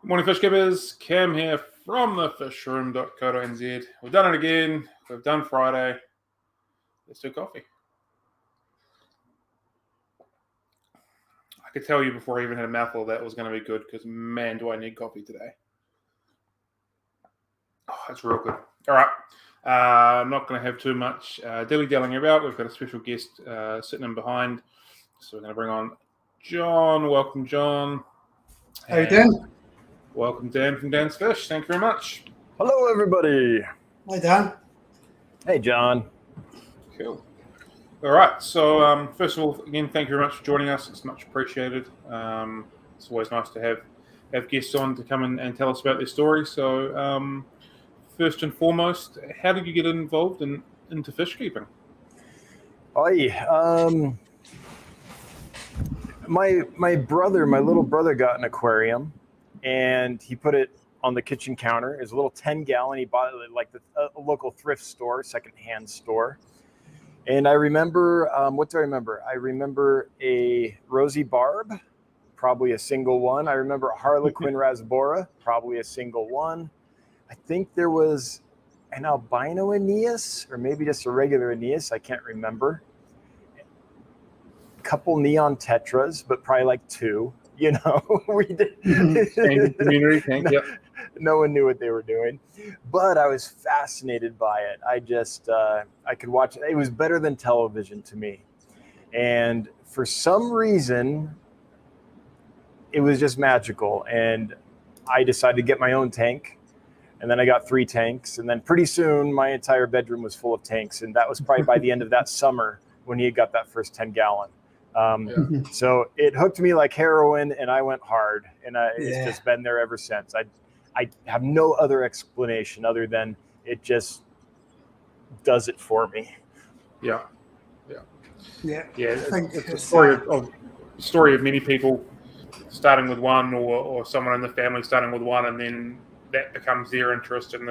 Morning, fish keepers. Cam here from the fishroom.co.nz. We've done it again. We've done Friday. Let's do coffee. I could tell you before I even had a mouthful of that was going to be good because, man, do I need coffee today. Oh, it's real good. All right. I'm not going to have too much dilly-dallying about. We've got a special guest sitting in behind. So we're going to bring on John. Welcome, John. How you doing? Welcome, Dan from Dan's Fish. Thank you very much. Hello, everybody. Hi, Dan. Hey, John. Cool. All right. So, first of all, again, thank you very much for joining us. It's much appreciated. It's always nice to have guests on to come and tell us about their story. So, first and foremost, how did you get involved into fish keeping? My little brother got an aquarium, and he put it on the kitchen counter. It was a little 10-gallon. He bought it at like a local thrift store, secondhand store. And I remember, what do I remember? I remember a Rosie Barb, probably a single one. I remember a Harlequin Rasbora, probably a single one. I think there was an albino Aeneas, or maybe just a regular Aeneas. I can't remember. A couple neon tetras, but probably like two. You know, we did. Community tank, yep. No one knew what they were doing, but I was fascinated by it. I just, I could watch it. It was better than television to me. And for some reason, it was just magical. And I decided to get my own tank. And then I got 3 tanks. And then pretty soon, my entire bedroom was full of tanks. And that was probably by the end of that summer when he had got that first 10-gallon. So it hooked me like heroin, and I went hard, and it's just been there ever since. I have no other explanation other than it just does it for me. Yeah. It's a story of many people starting with one, or someone in the family starting with one, and then that becomes their interest, and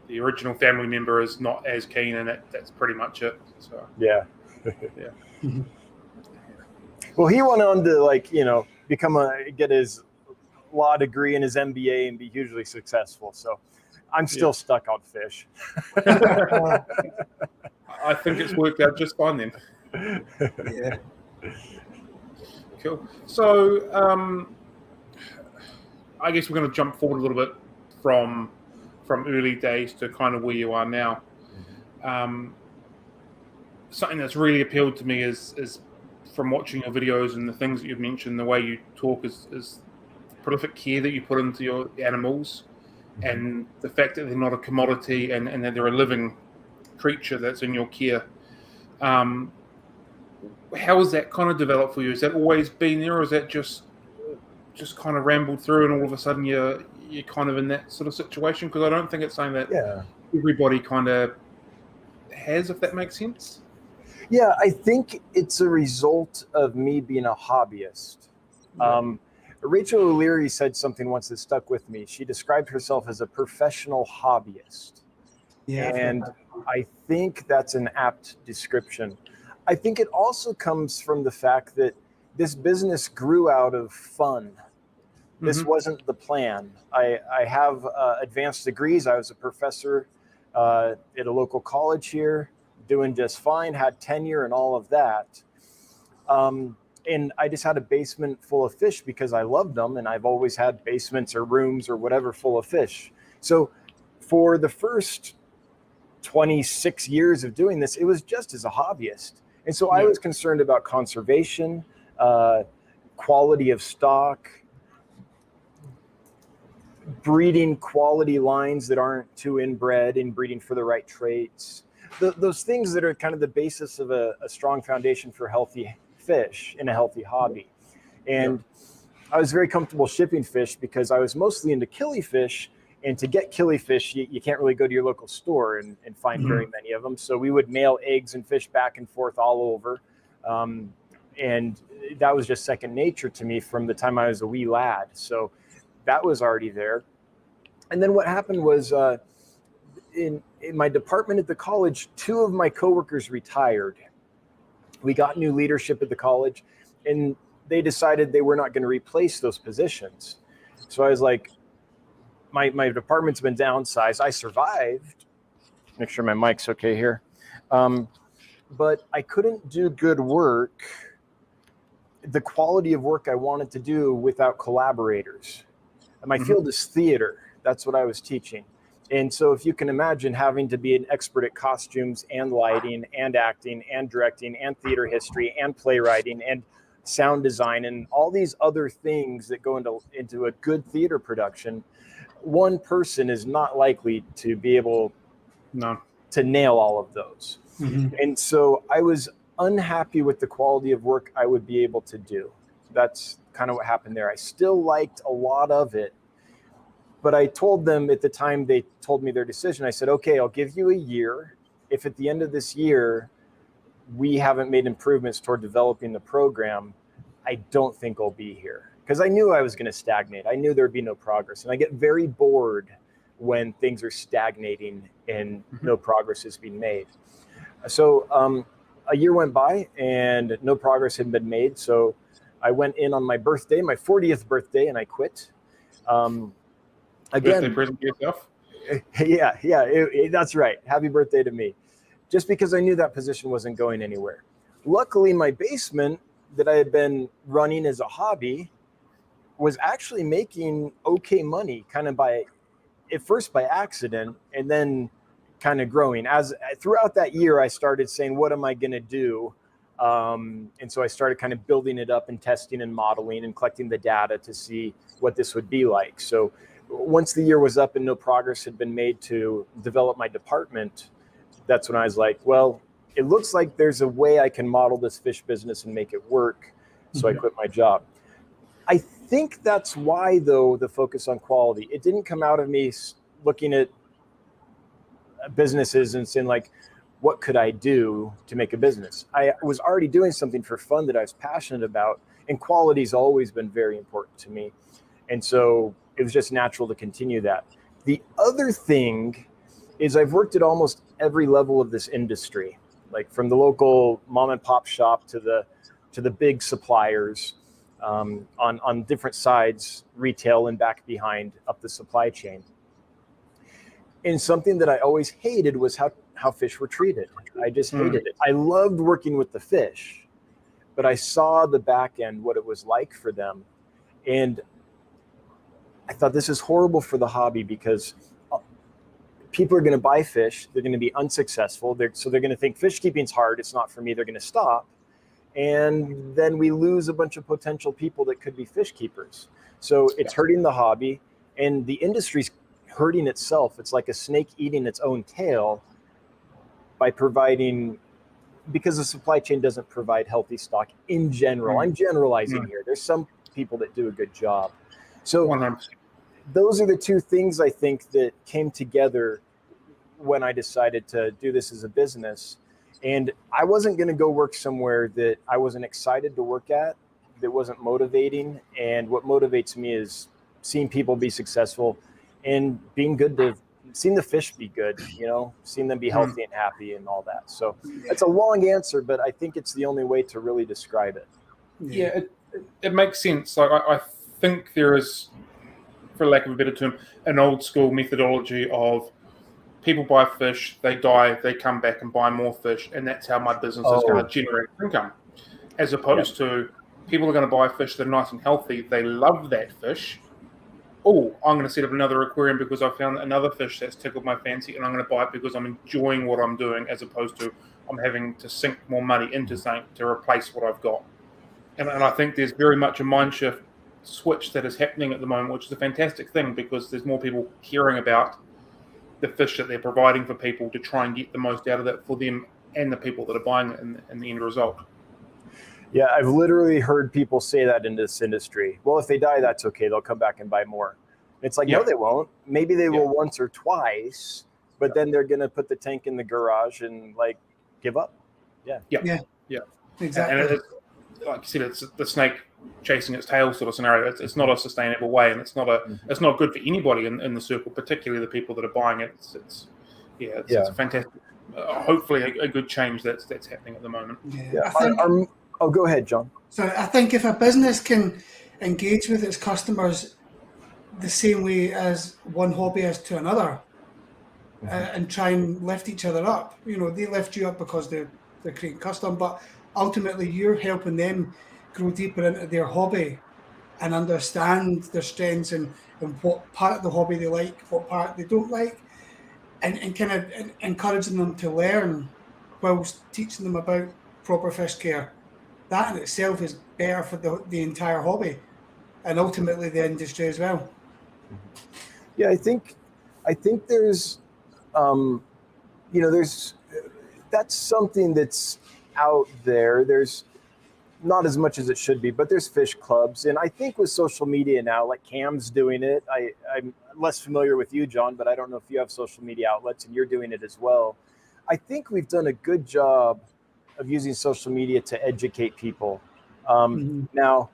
the original family member is not as keen, and that's pretty much it. So yeah. Well, he went on to get his law degree and his MBA and be hugely successful. So I'm still stuck on fish. I think it's worked out just fine then. Yeah. Cool. So I guess we're going to jump forward a little bit from early days to kind of where you are now. Something that's really appealed to me is from watching your videos and the things that you've mentioned, the way you talk is prolific care that you put into your animals, and the fact that they're not a commodity and that they're a living creature that's in your care. How has that kind of developed for you? Has that always been there, or is that just kind of rambled through and all of a sudden you're kind of in that sort of situation? Because I don't think it's something that everybody kind of has, if that makes sense. Yeah, I think it's a result of me being a hobbyist. Rachel O'Leary said something once that stuck with me. She described herself as a professional hobbyist. Yeah, and I think that's an apt description. I think it also comes from the fact that this business grew out of fun. This wasn't the plan. I have advanced degrees. I was a professor at a local college here, doing just fine, had tenure and all of that. And I just had a basement full of fish because I loved them, and I've always had basements or rooms or whatever full of fish. So for the first 26 years of doing this, it was just as a hobbyist. And so I was concerned about conservation, quality of stock, breeding quality lines that aren't too inbred, and breeding for the right traits. Those things that are kind of the basis of a strong foundation for healthy fish in a healthy hobby. And I was very comfortable shipping fish because I was mostly into killifish, and to get killifish, you can't really go to your local store and find very many of them. So we would mail eggs and fish back and forth all over. And that was just second nature to me from the time I was a wee lad. So that was already there. And then what happened was in my department at the college, 2 of my coworkers retired. We got new leadership at the college, and they decided they were not going to replace those positions. So I was like, my department's been downsized. I survived. Make sure my mic's okay here. But I couldn't do good work, the quality of work I wanted to do without collaborators. And my field is theater. That's what I was teaching. And so if you can imagine having to be an expert at costumes and lighting and acting and directing and theater history and playwriting and sound design and all these other things that go into a good theater production, one person is not likely to be able to nail all of those. And so I was unhappy with the quality of work I would be able to do. That's kind of what happened there. I still liked a lot of it, but I told them at the time they told me their decision, I said, okay, I'll give you a year. If at the end of this year, we haven't made improvements toward developing the program, I don't think I'll be here. Because I knew I was going to stagnate. I knew there'd be no progress. And I get very bored when things are stagnating and no progress is being made. So a year went by and no progress had been made. So I went in on my birthday, my 40th birthday, and I quit. Again, birthday present to yourself? Yeah, that's right. Happy birthday to me. Just because I knew that position wasn't going anywhere. Luckily, my basement that I had been running as a hobby was actually making okay money, kind of at first by accident, and then kind of growing. As throughout that year, I started saying, what am I going to do? And so I started kind of building it up and testing and modeling and collecting the data to see what this would be like. So once the year was up and no progress had been made to develop my department, that's when I was like, well, it looks like there's a way I can model this fish business and make it work. So I quit my job. I think that's why, though, the focus on quality, it didn't come out of me looking at businesses and saying, like, what could I do to make a business? I was already doing something for fun that I was passionate about, and quality's always been very important to me. And so it was just natural to continue that. The other thing is I've worked at almost every level of this industry, like from the local mom and pop shop to the big suppliers, on different sides, retail and back behind up the supply chain. And something that I always hated was how fish were treated. I just hated it. I loved working with the fish, but I saw the back end, what it was like for them. And I thought, this is horrible for the hobby, because people are going to buy fish. They're going to be unsuccessful. So they're going to think fish keeping's hard. It's not for me. They're going to stop. And then we lose a bunch of potential people that could be fish keepers. So it's hurting the hobby, and the industry's hurting itself. It's like a snake eating its own tail by providing, because the supply chain doesn't provide healthy stock in general. I'm generalizing here. There's some people that do a good job. So 100%. Those are the two things I think that came together when I decided to do this as a business. And I wasn't going to go work somewhere that I wasn't excited to work at, that wasn't motivating. And what motivates me is seeing people be successful and being good to seeing the fish be good, seeing them be healthy and happy and all that. So that's a long answer, but I think it's the only way to really describe it. Yeah, it makes sense. Like I think there is, for lack of a better term, an old school methodology of people buy fish, they die, they come back and buy more fish, and that's how my business is going to generate income. As opposed to people are going to buy fish that are nice and healthy, they love that fish. Oh, I'm going to set up another aquarium because I found another fish that's tickled my fancy, and I'm going to buy it because I'm enjoying what I'm doing, as opposed to I'm having to sink more money into something to replace what I've got. And I think there's very much a mind shift switch that is happening at the moment, which is a fantastic thing, because there's more people caring about the fish that they're providing for people to try and get the most out of that for them and the people that are buying it in the end result. Yeah, I've literally heard people say that in this industry. Well, if they die, that's okay. They'll come back and buy more. It's like, no, they won't. Maybe they will once or twice, but then they're going to put the tank in the garage and give up. Yeah. Exactly. And like you said, it's the snake chasing its tail sort of scenario. It's not a sustainable way, and it's not good for anybody in the circle, particularly the people that are buying it. It's a fantastic. Hopefully, a good change that's happening at the moment. Go ahead, John. So I think if a business can engage with its customers the same way as one hobbyist to another, and try and lift each other up. You know, they lift you up because they're creating custom, but ultimately you're helping them grow deeper into their hobby and understand their strengths and what part of the hobby they like, what part they don't like, and kind of encouraging them to learn whilst teaching them about proper fish care. That in itself is better for the entire hobby and ultimately the industry as well. Yeah, I think there's, there's that's something that's out there. There's not as much as it should be, but there's fish clubs, and I think with social media now, like Cam's doing it. I'm less familiar with you, John, but I don't know if you have social media outlets and you're doing it as well. I think we've done a good job of using social media to educate people. Now,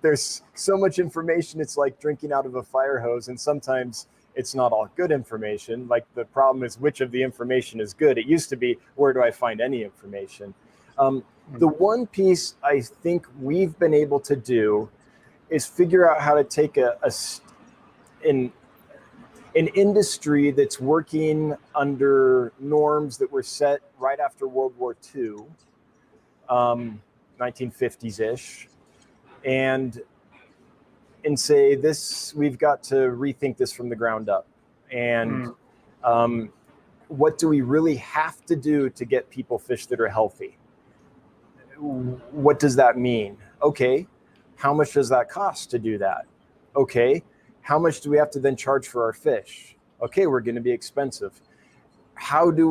there's so much information, it's like drinking out of a fire hose, and sometimes it's not all good information. Like, the problem is, which of the information is good? It used to be, where do I find any information? The one piece I think we've been able to do is figure out how to take an industry that's working under norms that were set right after World War II, 1950s-ish, and say, this, we've got to rethink this from the ground up. And what do we really have to do to get people fish that are healthy? What does that mean? Okay, how much does that cost to do that? Okay, how much do we have to then charge for our fish? Okay, we're going to be expensive. How do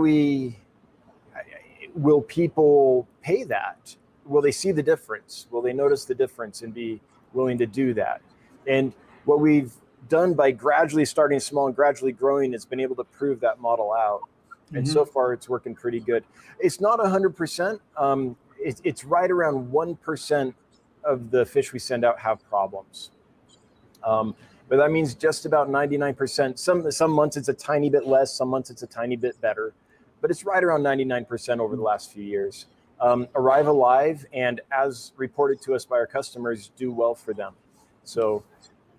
will people pay that? Will they see the difference? Will they notice the difference and be willing to do that? And what we've done by gradually starting small and gradually growing is been able to prove that model out. And so far it's working pretty good. It's not 100%. It's right around 1% of the fish we send out have problems. But that means just about 99%. Some months it's a tiny bit less, some months it's a tiny bit better, but it's right around 99% over the last few years. Arrive alive, and as reported to us by our customers, do well for them. So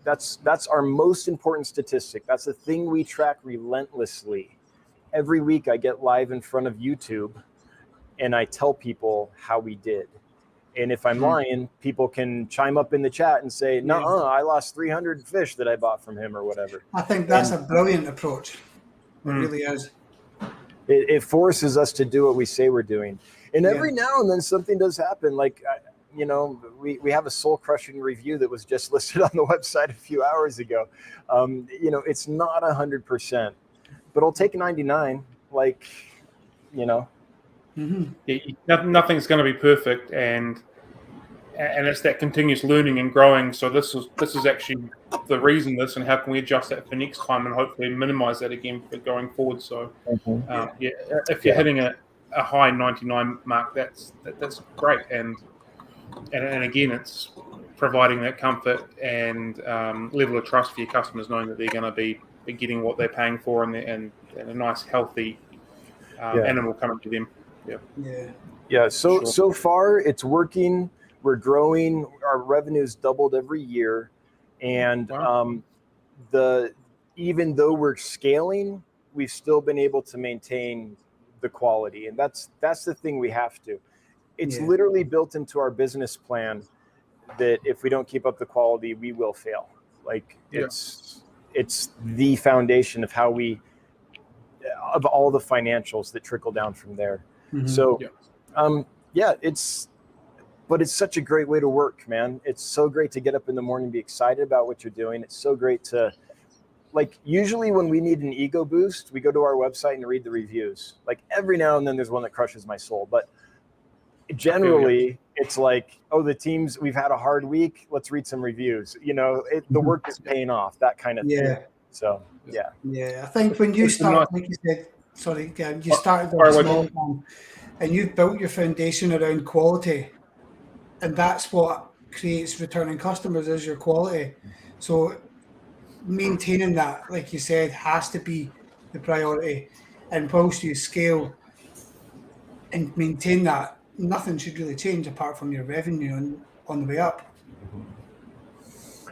that's our most important statistic. That's the thing we track relentlessly. Every week I get live in front of YouTube and I tell people how we did. And if I'm lying, people can chime up in the chat and say, "No, I lost 300 fish that I bought from him," or whatever. I think that's a brilliant approach. It really is. It forces us to do what we say we're doing. And every now and then something does happen. Like, we have a soul-crushing review that was just listed on the website a few hours ago. It's not 100%, but I'll take 99. Like, Nothing's going to be perfect, and it's that continuous learning and growing. So this is actually the reason this, and how can we adjust that for next time, and hopefully minimize that again for going forward. So if you're hitting a high 99 mark, that's great, and again, it's providing that comfort and level of trust for your customers, knowing that they're going to be getting what they're paying for, and a nice healthy animal coming to them. So far it's working. We're growing. Our revenue's doubled every year, and even though we're scaling, we've still been able to maintain the quality, and that's the thing we have to. It's literally built into our business plan that if we don't keep up the quality, we will fail. Like, it's the foundation of how of all the financials that trickle down from there. So, but it's such a great way to work, man. It's so great to get up in the morning and be excited about what you're doing. It's so great to, like, usually when we need an ego boost, we go to our website and read the reviews. Like, every now and then there's one that crushes my soul, but generally it's like, oh, the teams, we've had a hard week, let's read some reviews. The work is paying off, that kind of thing. So I think when you start, like you said, you started off small, and you've built your foundation around quality, and that's what creates returning customers, is your quality. So maintaining that, like you said, has to be the priority. And whilst you scale and maintain that, nothing should really change apart from your revenue on the way up.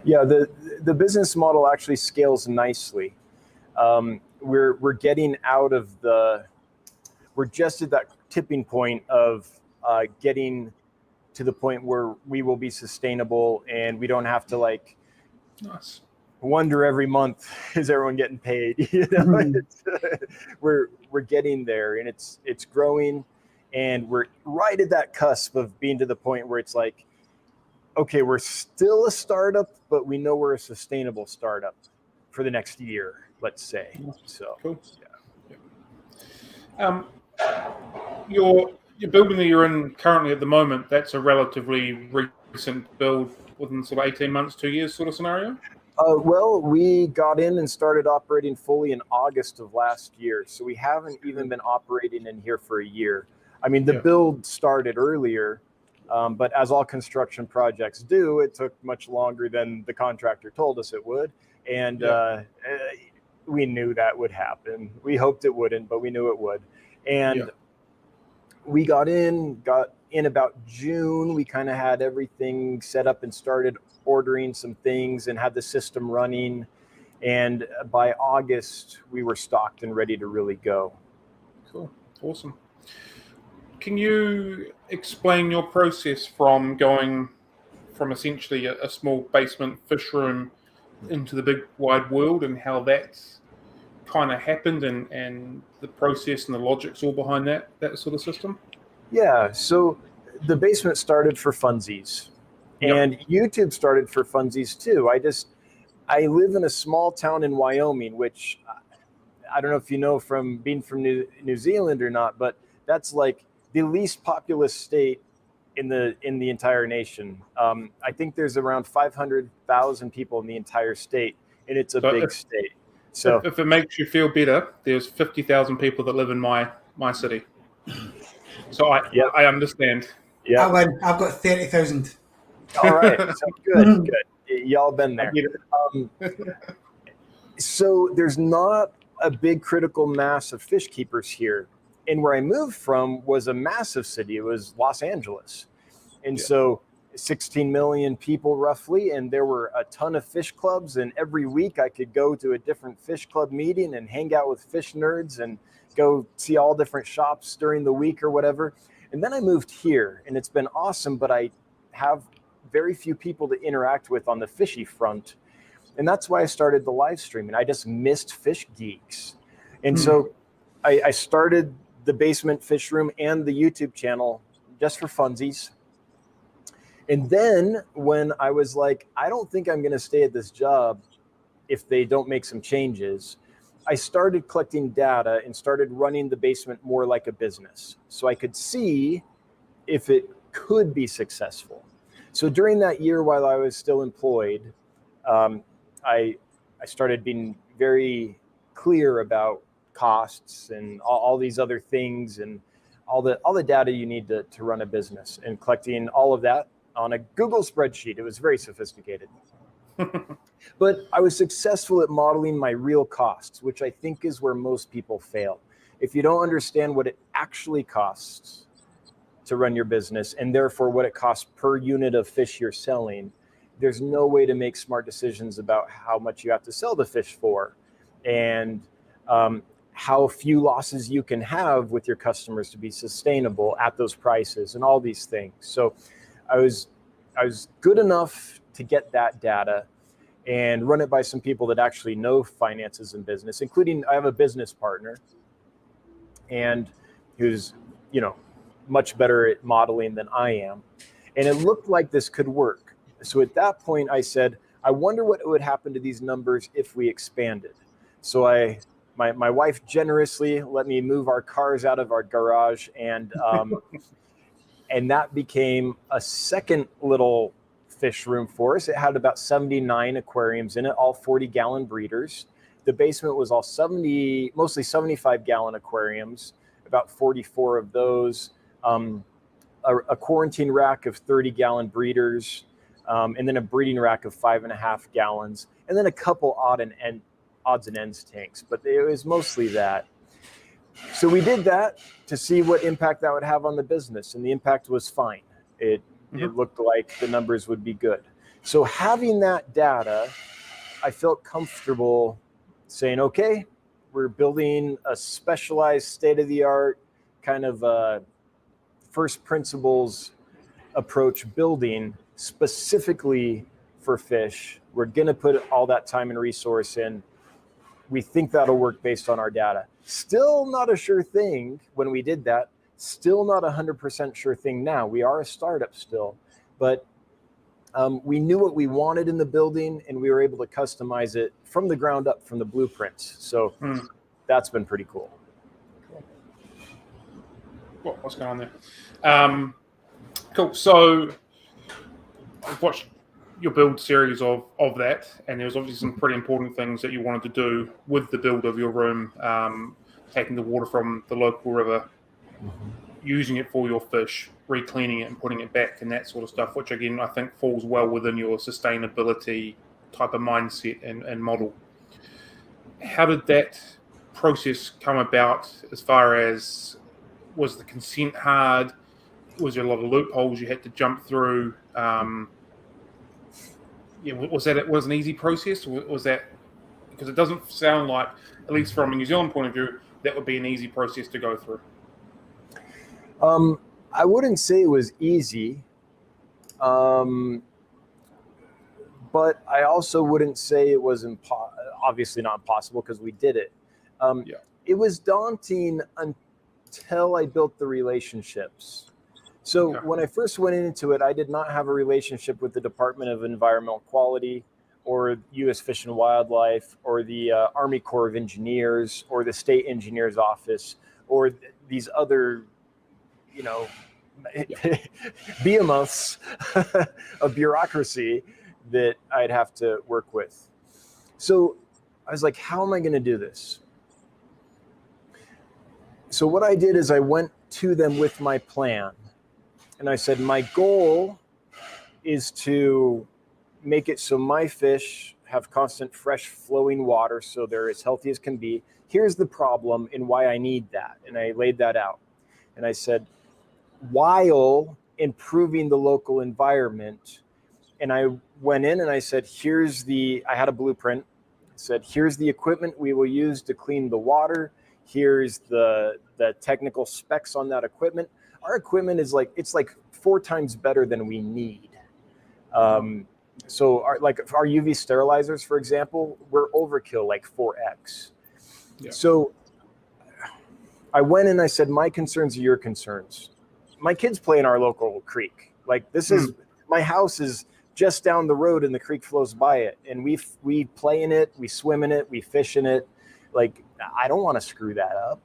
Yeah, the business model actually scales nicely. We're getting out of we're just at that tipping point of getting to the point where we will be sustainable and we don't have to like Nice. wonder every month, is everyone getting paid? You know, we're getting there, and it's growing, and we're right at that cusp of being to the point where it's like, okay, we're still a startup, but we know we're a sustainable startup for the next year, let's say. So cool. Yeah. Your building that you're in currently at the moment, that's a relatively recent build within sort of 18 months, 2 years sort of scenario? Well, we got in and started operating fully in August of last year. So we haven't even been operating in here for a year. I mean, the build started earlier, but as all construction projects do, it took much longer than the contractor told us it would. And we knew that would happen. We hoped it wouldn't, but we knew it would. And we got in about June. We kind of had everything set up and started ordering some things and had the system running. And by August, we were stocked and ready to really go. Cool. Awesome. Can you explain your process from going from essentially a small basement fish room into the big wide world, and how that kind of happened, and the process and the logics all behind that sort of system? Yeah, so the basement started for funsies, and YouTube started for funsies too. I live in a small town in Wyoming, which I don't know if you know from being from New Zealand or not, but that's like the least populous state in the entire nation. I think there's around 500,000 people in the entire state, and it's a big state. So if it makes you feel better, there's 50,000 people that live in my city. So I understand. Yeah, I've got 30,000. All right, so good. Y'all been there. So there's not a big critical mass of fish keepers here. And where I moved from was a massive city. It was Los Angeles. And so 16 million people roughly, and there were a ton of fish clubs, and every week I could go to a different fish club meeting and hang out with fish nerds and go see all different shops during the week or whatever. And then I moved here, and it's been awesome, but I have very few people to interact with on the fishy front. And that's why I started the live stream, and I just missed Fish Geeks. And so I started the basement fish room and the YouTube channel just for funsies. And then when I was like, I don't think I'm going to stay at this job if they don't make some changes, I started collecting data and started running the basement more like a business, so I could see if it could be successful. So during that year while I was still employed, I started being very clear about costs and all these other things and all the data you need to run a business, and collecting all of that on a Google spreadsheet. It was very sophisticated. But I was successful at modeling my real costs, which I think is where most people fail. If you don't understand what it actually costs to run your business, and therefore what it costs per unit of fish you're selling, there's no way to make smart decisions about how much you have to sell the fish for, and how few losses you can have with your customers to be sustainable at those prices, and all these things. So I was good enough to get that data and run it by some people that actually know finances and business, including I have a business partner, and who's, much better at modeling than I am. And it looked like this could work. So at that point I said, I wonder what would happen to these numbers if we expanded. So my wife generously let me move our cars out of our garage, and and that became a second little fish room for us. It had about 79 aquariums in it, all 40-gallon breeders. The basement was all mostly 75-gallon aquariums, about 44 of those, a quarantine rack of 30-gallon breeders, and then a breeding rack of 5.5 gallons, and then a couple odds and ends tanks, but it was mostly that. So we did that to see what impact that would have on the business, and the impact was fine. It looked like the numbers would be good. So having that data, I felt comfortable saying, okay, we're building a specialized state-of-the-art kind of first principles approach building specifically for fish. We're going to put all that time and resource in. We think that'll work based on our data. Still not a sure thing when we did that. Still not 100% sure thing now. We are a startup still, but we knew what we wanted in the building, and we were able to customize it from the ground up, from the blueprints. So that's been pretty cool. What's going on there? Cool. So I've watched your build series of that, and there was obviously some pretty important things that you wanted to do with the build of your room, taking the water from the local river, using it for your fish, recleaning it and putting it back, and that sort of stuff, which again I think falls well within your sustainability type of mindset and model. How did that process come about? As far as, was the consent hard? Was there a lot of loopholes you had to jump through? Was it an easy process? Or was that, because it doesn't sound like, at least from a New Zealand point of view, that would be an easy process to go through? I wouldn't say it was easy, but I also wouldn't say it was obviously not impossible, because we did it. It was daunting until I built the relationships. So when I first went into it, I did not have a relationship with the Department of Environmental Quality or U.S. Fish and Wildlife or the Army Corps of Engineers or the State Engineer's Office or these other, behemoths of bureaucracy that I'd have to work with. So I was like, how am I going to do this? So what I did is I went to them with my plan. And I said, my goal is to make it so my fish have constant, fresh flowing water, so they're as healthy as can be. Here's the problem and why I need that. And I laid that out. And I said, while improving the local environment. And I went in and I said, I had a blueprint. I said, here's the equipment we will use to clean the water. Here's the technical specs on that equipment. Our equipment is it's 4 times better than we need. So our UV sterilizers, for example, we're overkill, 4x. Yeah. So I went and I said, my concerns are your concerns. My kids play in our local creek. This is, my house is just down the road and the creek flows by it. And we play in it, we swim in it, we fish in it. I don't want to screw that up.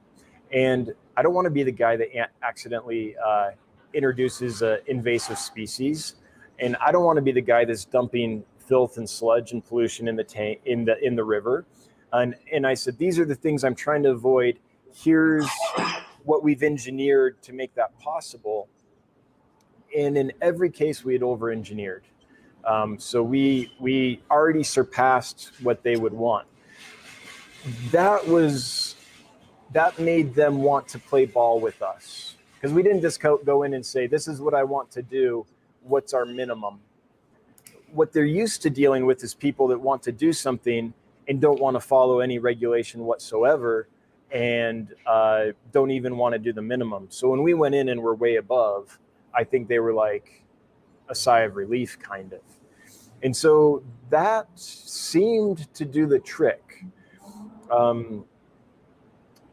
And I don't want to be the guy that accidentally introduces invasive species, and I don't want to be the guy that's dumping filth and sludge and pollution in the tank in the river. And I said, these are the things I'm trying to avoid. Here's what we've engineered to make that possible. And in every case, we had over-engineered. So we already surpassed what they would want. That made them want to play ball with us, because we didn't just go in and say, this is what I want to do. What's our minimum? What they're used to dealing with is people that want to do something and don't want to follow any regulation whatsoever, and don't even want to do the minimum. So when we went in and were way above, I think they were like a sigh of relief, kind of. And so that seemed to do the trick.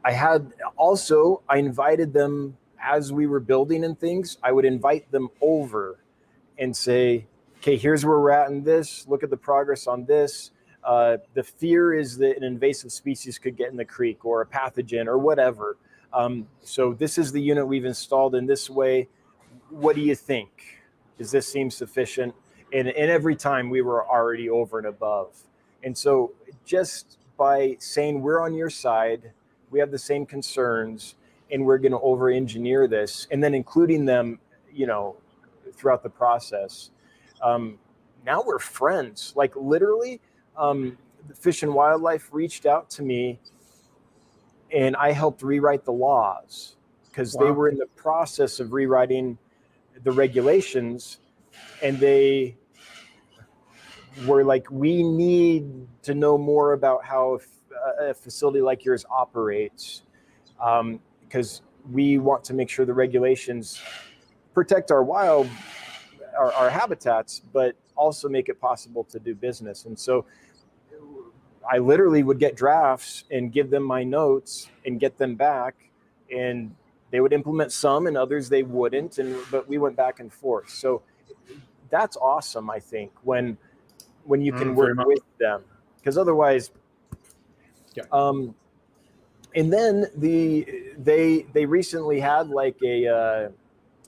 I invited them as we were building and things. I would invite them over and say, okay, here's where we're at in this. Look at the progress on this. The fear is that an invasive species could get in the creek, or a pathogen, or whatever. So this is the unit we've installed in this way. What do you think? Does this seem sufficient? And every time we were already over and above. And so just by saying we're on your side, we have the same concerns, and we're going to over-engineer this, and then including them, throughout the process. Now we're friends. Literally, the Fish and Wildlife reached out to me, and I helped rewrite the laws, because they were in the process of rewriting the regulations, and they we're like, we need to know more about how a facility like yours operates, because we want to make sure the regulations protect our wild, our habitats, but also make it possible to do business. And so I literally would get drafts and give them my notes and get them back, and they would implement some and others they wouldn't. But we went back and forth. So that's awesome, I think, when you can work with them, because otherwise, and then they recently had like a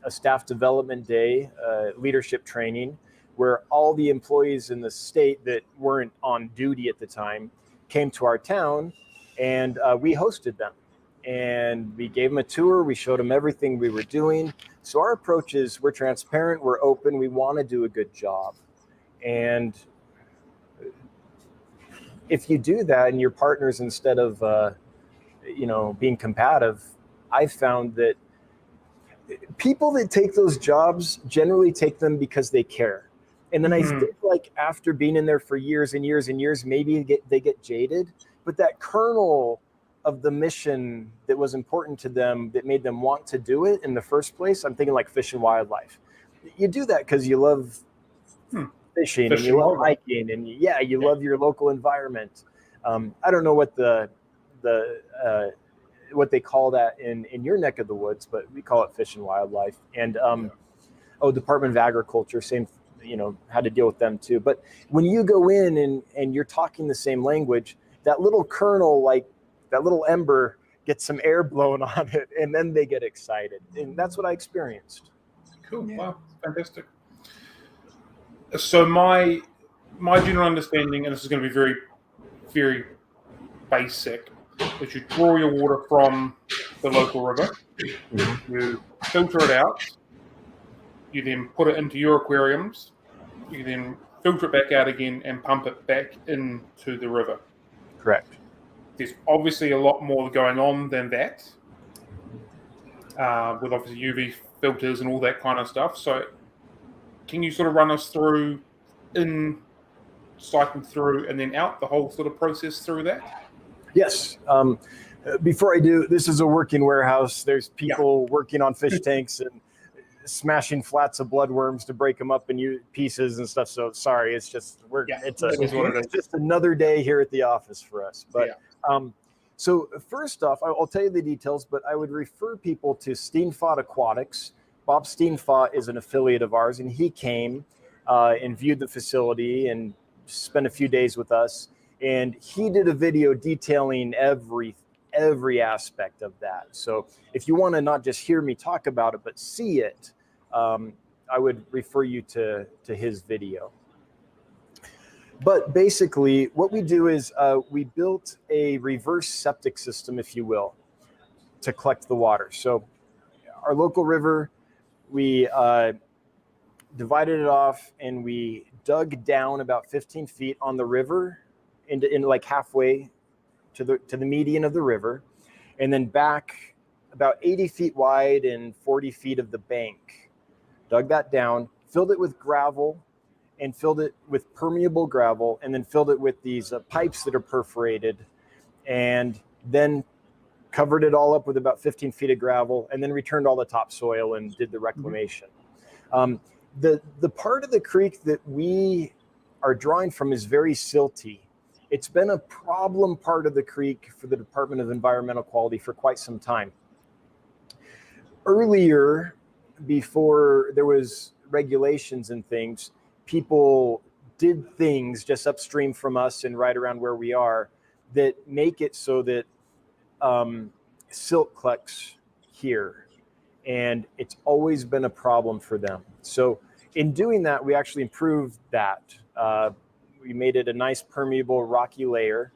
staff development day, leadership training, where all the employees in the state that weren't on duty at the time came to our town, and we hosted them. And we gave them a tour. We showed them everything we were doing. So our approach is, we're transparent, we're open, we want to do a good job. And if you do that and your partners, instead of being combative, I've found that people that take those jobs generally take them because they care. And then I think, like, after being in there for years and years and years, maybe they get jaded, but that kernel of the mission that was important to them, that made them want to do it in the first place. I'm thinking like Fish and Wildlife. You do that because you love fishing and you love hiking, and you love your local environment. I don't know what what they call that in your neck of the woods, but we call it Fish and Wildlife. And Department of Agriculture, same, had to deal with them too. But when you go in and you're talking the same language, that little kernel, like that little ember, gets some air blown on it, and then they get excited. And that's what I experienced. Cool. Yeah. Wow, fantastic. So my general understanding, and this is going to be very, very basic, is you draw your water from the local river, you filter it out, you then put it into your aquariums, you then filter it back out again and pump it back into the river. Correct. There's obviously a lot more going on than that, with obviously UV filters and all that kind of stuff. So can you sort of run us through cycling through and then out, the whole sort of process through that? Yes. Before I do, this is a working warehouse. There's people working on fish tanks and smashing flats of bloodworms to break them up in pieces and stuff. So sorry, it's just it's just another day here at the office for us. But so first off, I'll tell you the details, but I would refer people to Steenfot Aquatics. Bob Steenfot is an affiliate of ours, and he came and viewed the facility and spent a few days with us. And he did a video detailing every aspect of that. So if you want to not just hear me talk about it, but see it, I would refer you to his video. But basically what we do is we built a reverse septic system, if you will, to collect the water. So our local river, we divided it off, and we dug down about 15 feet on the river in like halfway to the median of the river, and then back about 80 feet wide and 40 feet of the bank. Dug that down, filled it with gravel, and filled it with permeable gravel, and then filled it with these pipes that are perforated, and then covered it all up with about 15 feet of gravel, and then returned all the topsoil and did the reclamation. The part of the creek that we are drawing from is very silty. It's been a problem part of the creek for the Department of Environmental Quality for quite some time. Earlier, before there was regulations and things, people did things just upstream from us and right around where we are that make it so that silt collects here. And it's always been a problem for them. So in doing that, we actually improved that. We made it a nice permeable rocky layer.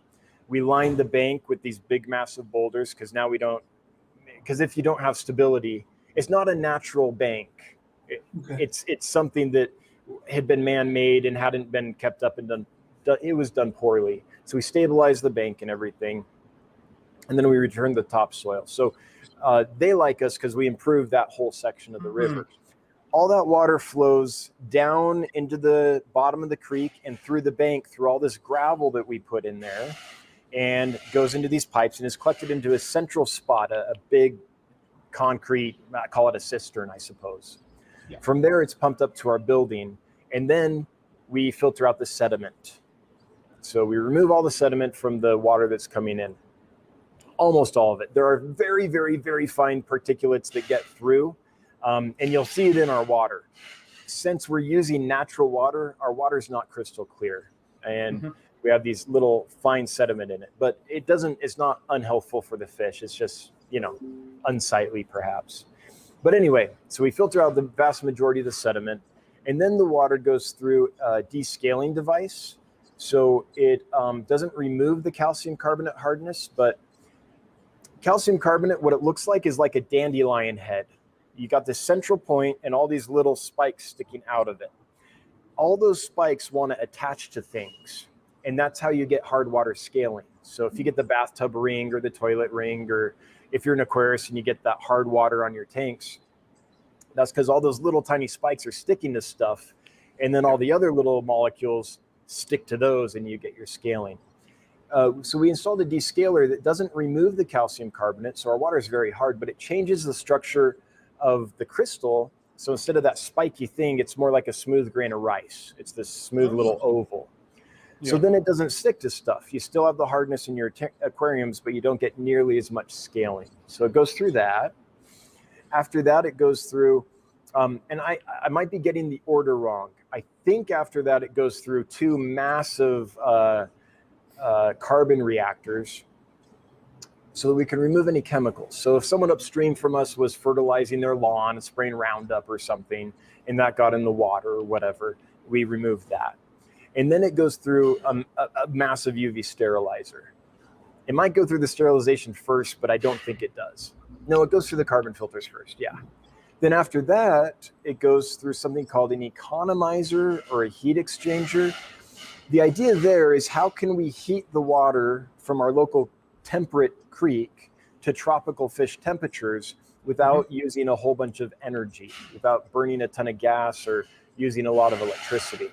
We lined the bank with these big massive boulders, because now because if you don't have stability, it's not a natural bank. It's something that had been man-made and hadn't been kept up and done. It was done poorly. So we stabilized the bank and everything, and then we returned the topsoil. So they like us because we improved that whole section of the river. All that water flows down into the bottom of the creek and through the bank, through all this gravel that we put in there, and goes into these pipes and is collected into a central spot, a big concrete, I call it a cistern, I suppose. Yeah. From there, it's pumped up to our building, and then we filter out the sediment. So we remove all the sediment from the water that's coming in, almost all of it. There are very, very, very fine particulates that get through, and you'll see it in our water. Since we're using natural water, our water is not crystal clear, and we have these little fine sediment in it. But it's not unhealthful for the fish. It's just, unsightly perhaps. But anyway, so we filter out the vast majority of the sediment, and then the water goes through a descaling device. So it doesn't remove the calcium carbonate hardness, but calcium carbonate, what it looks like is like a dandelion head. You got this central point and all these little spikes sticking out of it. All those spikes want to attach to things, and that's how you get hard water scaling. So if you get the bathtub ring or the toilet ring, or if you're an Aquarius and you get that hard water on your tanks, that's because all those little tiny spikes are sticking to stuff, and then all the other little molecules stick to those, and you get your scaling. So we installed a descaler that doesn't remove the calcium carbonate, so our water is very hard, but it changes the structure of the crystal. So instead of that spiky thing, it's more like a smooth grain of rice. It's this smooth little oval. Yeah. So then it doesn't stick to stuff. You still have the hardness in your aquariums, but you don't get nearly as much scaling. So it goes through that. After that, it goes through, and I might be getting the order wrong. I think after that, it goes through two massive carbon reactors so that we can remove any chemicals. So if someone upstream from us was fertilizing their lawn and spraying Roundup or something, and that got in the water or whatever, we remove that. And then it goes through a massive UV sterilizer. It might go through the sterilization first, but I don't think it does. No, it goes through the carbon filters first, yeah. Then after that, it goes through something called an economizer or a heat exchanger. The idea there is, how can we heat the water from our local temperate creek to tropical fish temperatures without using a whole bunch of energy, without burning a ton of gas or using a lot of electricity.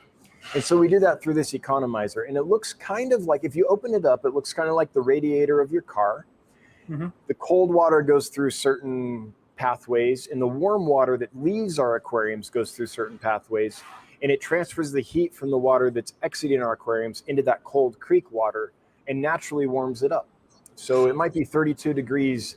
And so we do that through this economizer. And it looks kind of like, if you open it up, it looks kind of like the radiator of your car. The cold water goes through certain pathways, and the warm water that leaves our aquariums goes through certain pathways, and it transfers the heat from the water that's exiting our aquariums into that cold creek water and naturally warms it up. So it might be 32 degrees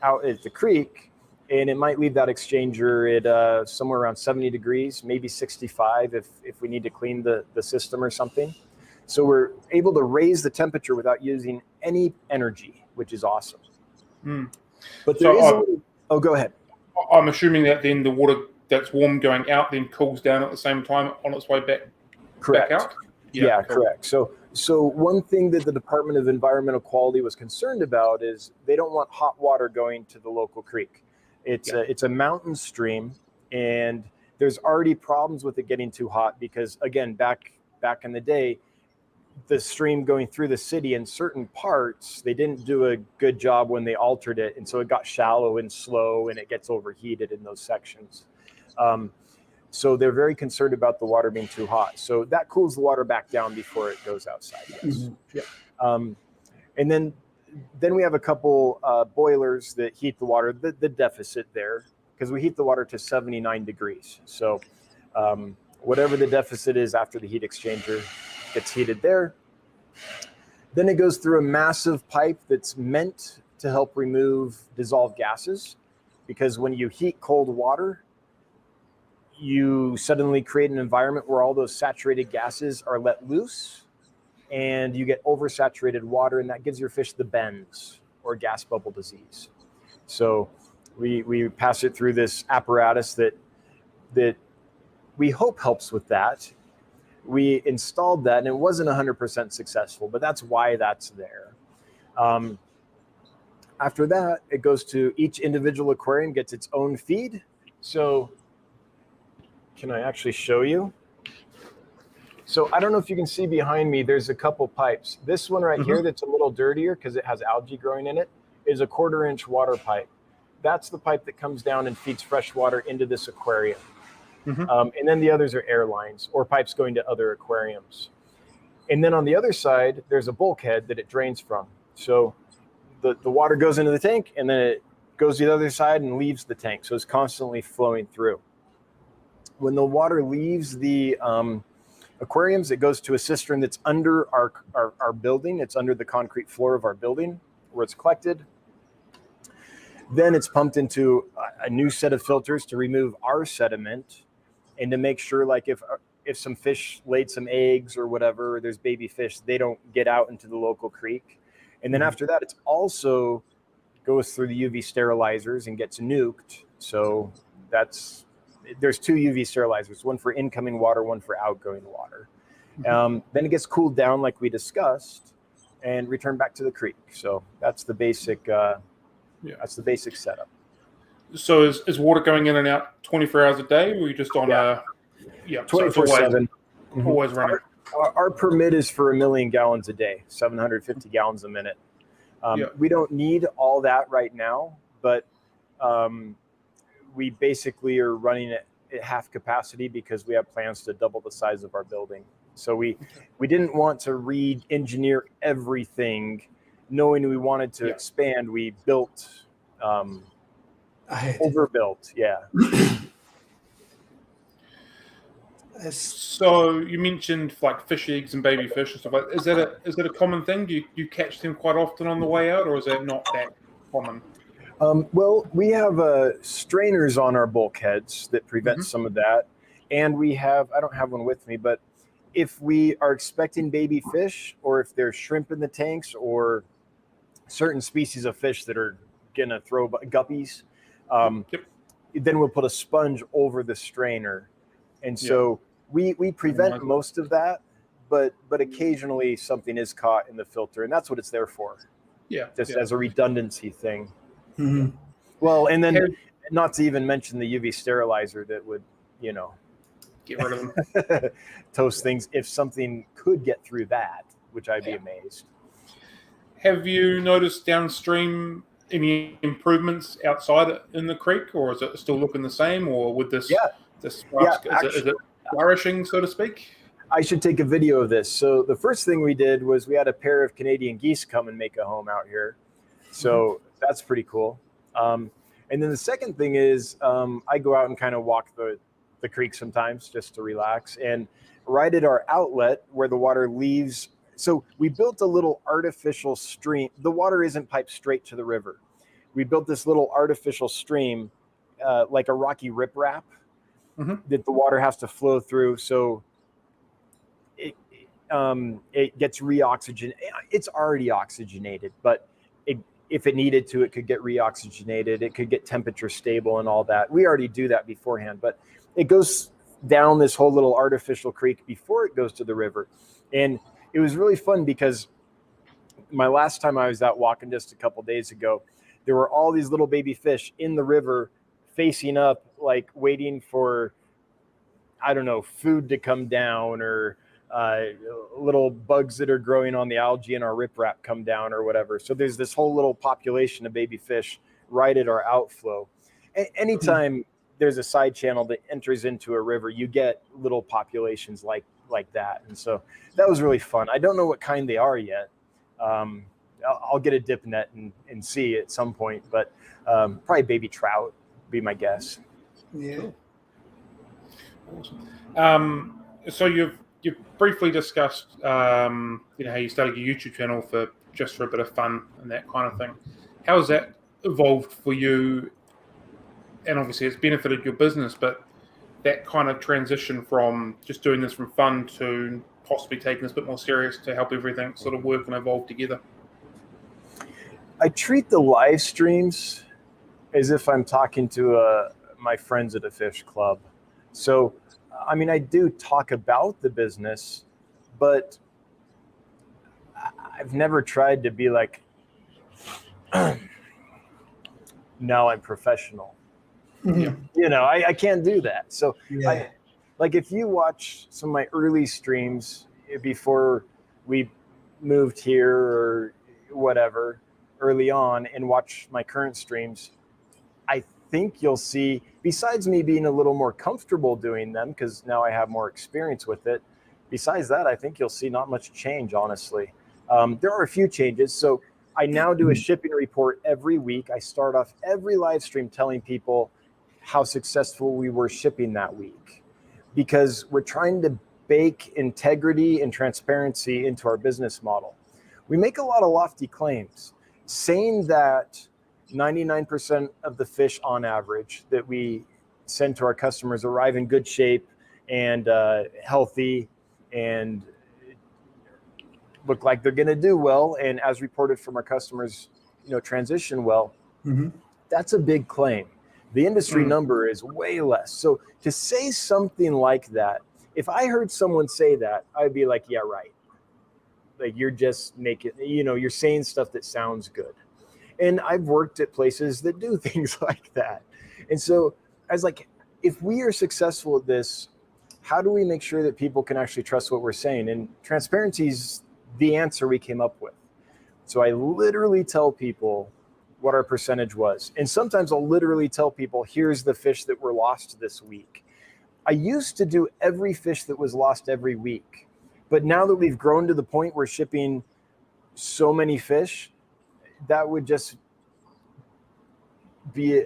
out at the creek, and it might leave that exchanger at somewhere around 70 degrees, maybe 65 if we need to clean the system or something. So we're able to raise the temperature without using any energy, which is awesome. But there oh, go ahead. I'm assuming that then the water that's warm going out then cools down at the same time on its way back. Correct. Back out? Yeah, cool. Correct. So one thing that the Department of Environmental Quality was concerned about is they don't want hot water going to the local creek. It's a mountain stream, and there's already problems with it getting too hot because, again, back in the day, the stream going through the city in certain parts, they didn't do a good job when they altered it, and so it got shallow and slow, and it gets overheated in those sections. So they're very concerned about the water being too hot. So that cools the water back down before it goes outside. Yes. And then we have a couple boilers that heat the water, the deficit there, because we heat the water to 79 degrees. So whatever the deficit is after the heat exchanger gets heated there. Then it goes through a massive pipe that's meant to help remove dissolved gases, because when you heat cold water, you suddenly create an environment where all those saturated gases are let loose, and you get oversaturated water, and that gives your fish the bends or gas bubble disease. So we pass it through this apparatus that we hope helps with that. We installed that, and it wasn't 100% successful, but that's why that's there. After that, it goes to each individual aquarium gets its own feed. So can I actually show you? So I don't know if you can see behind me, there's a couple pipes. This one right here that's a little dirtier because it has algae growing in it is a 1/4 inch water pipe. That's the pipe that comes down and feeds fresh water into this aquarium. And then the others are airlines or pipes going to other aquariums. And then on the other side, there's a bulkhead that it drains from. So the water goes into the tank and then it goes to the other side and leaves the tank. So it's constantly flowing through. When the water leaves the aquariums, it goes to a cistern that's under our building. It's under the concrete floor of our building where it's collected. Then it's pumped into a new set of filters to remove our sediment and to make sure, like, if some fish laid some eggs or whatever, or there's baby fish, they don't get out into the local creek. And then after that, it's also goes through the UV sterilizers and gets nuked. So there's 2 UV sterilizers, one for incoming water, one for outgoing water. Then it gets cooled down like we discussed and returned back to the creek. So that's the basic that's the basic setup. So is water going in and out 24 hours a day, or are you just on 24/7. Always running. Our permit is for 1 million gallons a day, 750 gallons a minute. We don't need all that right now, but we basically are running it at half capacity because we have plans to double the size of our building. So we didn't want to re-engineer everything, knowing we wanted to expand. We built overbuilt. So you mentioned like fish eggs and baby fish and stuff like that. Is that a common thing? Do you catch them quite often on the way out, or is that not that common? Well, we have strainers on our bulkheads that prevent some of that. And we have, I don't have one with me, but if we are expecting baby fish, or if there's shrimp in the tanks, or certain species of fish that are going to throw guppies, then we'll put a sponge over the strainer. And so we prevent most of that, but occasionally something is caught in the filter, and that's what it's there for. Just as a redundancy thing. Well, and then not to even mention the UV sterilizer that would, get rid of them. Toast things if something could get through that, which I'd be amazed. Have you noticed downstream any improvements outside in the creek, or is it still looking the same, or with this is it flourishing, so to speak? I should take a video of this. So the first thing we did was we had a pair of Canadian geese come and make a home out here. So that's pretty cool. And then the second thing is I go out and kind of walk the creek sometimes just to relax. And right at our outlet where the water leaves, so we built a little artificial stream. The water isn't piped straight to the river. We built this little artificial stream, like a rocky riprap that the water has to flow through. So it gets reoxygenated. It's already oxygenated, but if it needed to, it could get reoxygenated. It could get temperature stable and all that. We already do that beforehand, but it goes down this whole little artificial creek before it goes to the river. And it was really fun because my last time I was out walking just a couple days ago, there were all these little baby fish in the river facing up, like waiting for, I don't know, food to come down, or little bugs that are growing on the algae in our riprap come down or whatever. So there's this whole little population of baby fish right at our outflow. Anytime there's a side channel that enters into a river, you get little populations like that. And so that was really fun. I don't know what kind they are yet. I'll get a dip net and see at some point, but probably baby trout be my guess. Yeah. Awesome. So you've briefly discussed, how you started your YouTube channel just for a bit of fun and that kind of thing. How has that evolved for you? And obviously it's benefited your business, but that kind of transition from just doing this from fun to possibly taking this a bit more serious to help everything sort of work and evolve together. I treat the live streams as if I'm talking to my friends at a fish club. So, I mean, I do talk about the business, but I've never tried to be like, now I'm professional. I can't do that. So like if you watch some of my early streams before we moved here or whatever early on and watch my current streams, I think you'll see, besides me being a little more comfortable doing them, because now I have more experience with it, besides that, I think you'll see not much change, honestly. There are a few changes. So I now do a shipping report every week. I start off every live stream telling people how successful we were shipping that week, because we're trying to bake integrity and transparency into our business model. We make a lot of lofty claims, saying that 99% of the fish on average that we send to our customers arrive in good shape and healthy and look like they're going to do well, and as reported from our customers, transition well. That's a big claim. The industry number is way less. So to say something like that, if I heard someone say that, I'd be like, yeah, right. Like, you're just making, you're saying stuff that sounds good. And I've worked at places that do things like that. And so I was like, if we are successful at this, how do we make sure that people can actually trust what we're saying? And transparency is the answer we came up with. So I literally tell people what our percentage was. And sometimes I'll literally tell people, here's the fish that were lost this week. I used to do every fish that was lost every week. But now that we've grown to the point where shipping so many fish, that would just be,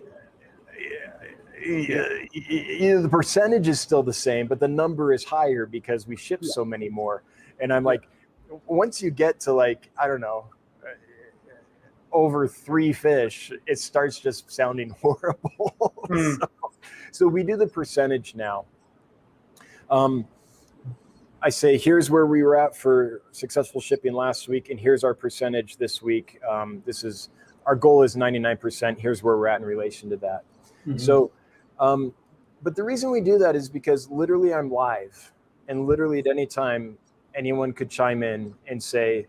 the percentage is still the same, but the number is higher because we ship so many more. And I'm like, once you get to like, I don't know, over 3 fish, it starts just sounding horrible. So we do the percentage now. I say, here's where we were at for successful shipping last week, and here's our percentage this week. Our goal is 99%. Here's where we're at in relation to that. So, but the reason we do that is because literally I'm live, and literally at any time, anyone could chime in and say,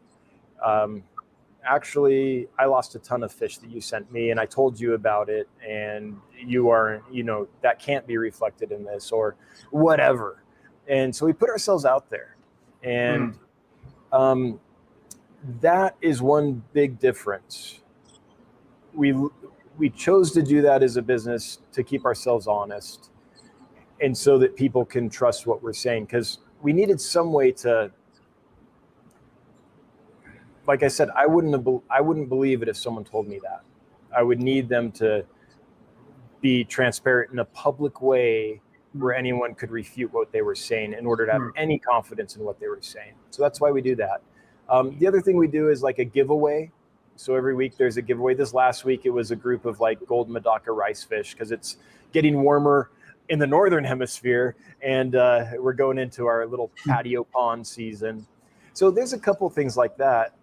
actually, I lost a ton of fish that you sent me, and I told you about it, and you are, that can't be reflected in this, or whatever. And so we put ourselves out there, and that is one big difference. We chose to do that as a business to keep ourselves honest, and so that people can trust what we're saying, because we needed some way to, like I said, I wouldn't believe it if someone told me that. I would need them to be transparent in a public way where anyone could refute what they were saying in order to have any confidence in what they were saying. So that's why we do that. The other thing we do is like a giveaway. So every week there's a giveaway. This last week, it was a group of like golden Medaka rice fish, because it's getting warmer in the northern hemisphere, and we're going into our little patio pond season. So there's a couple things like that.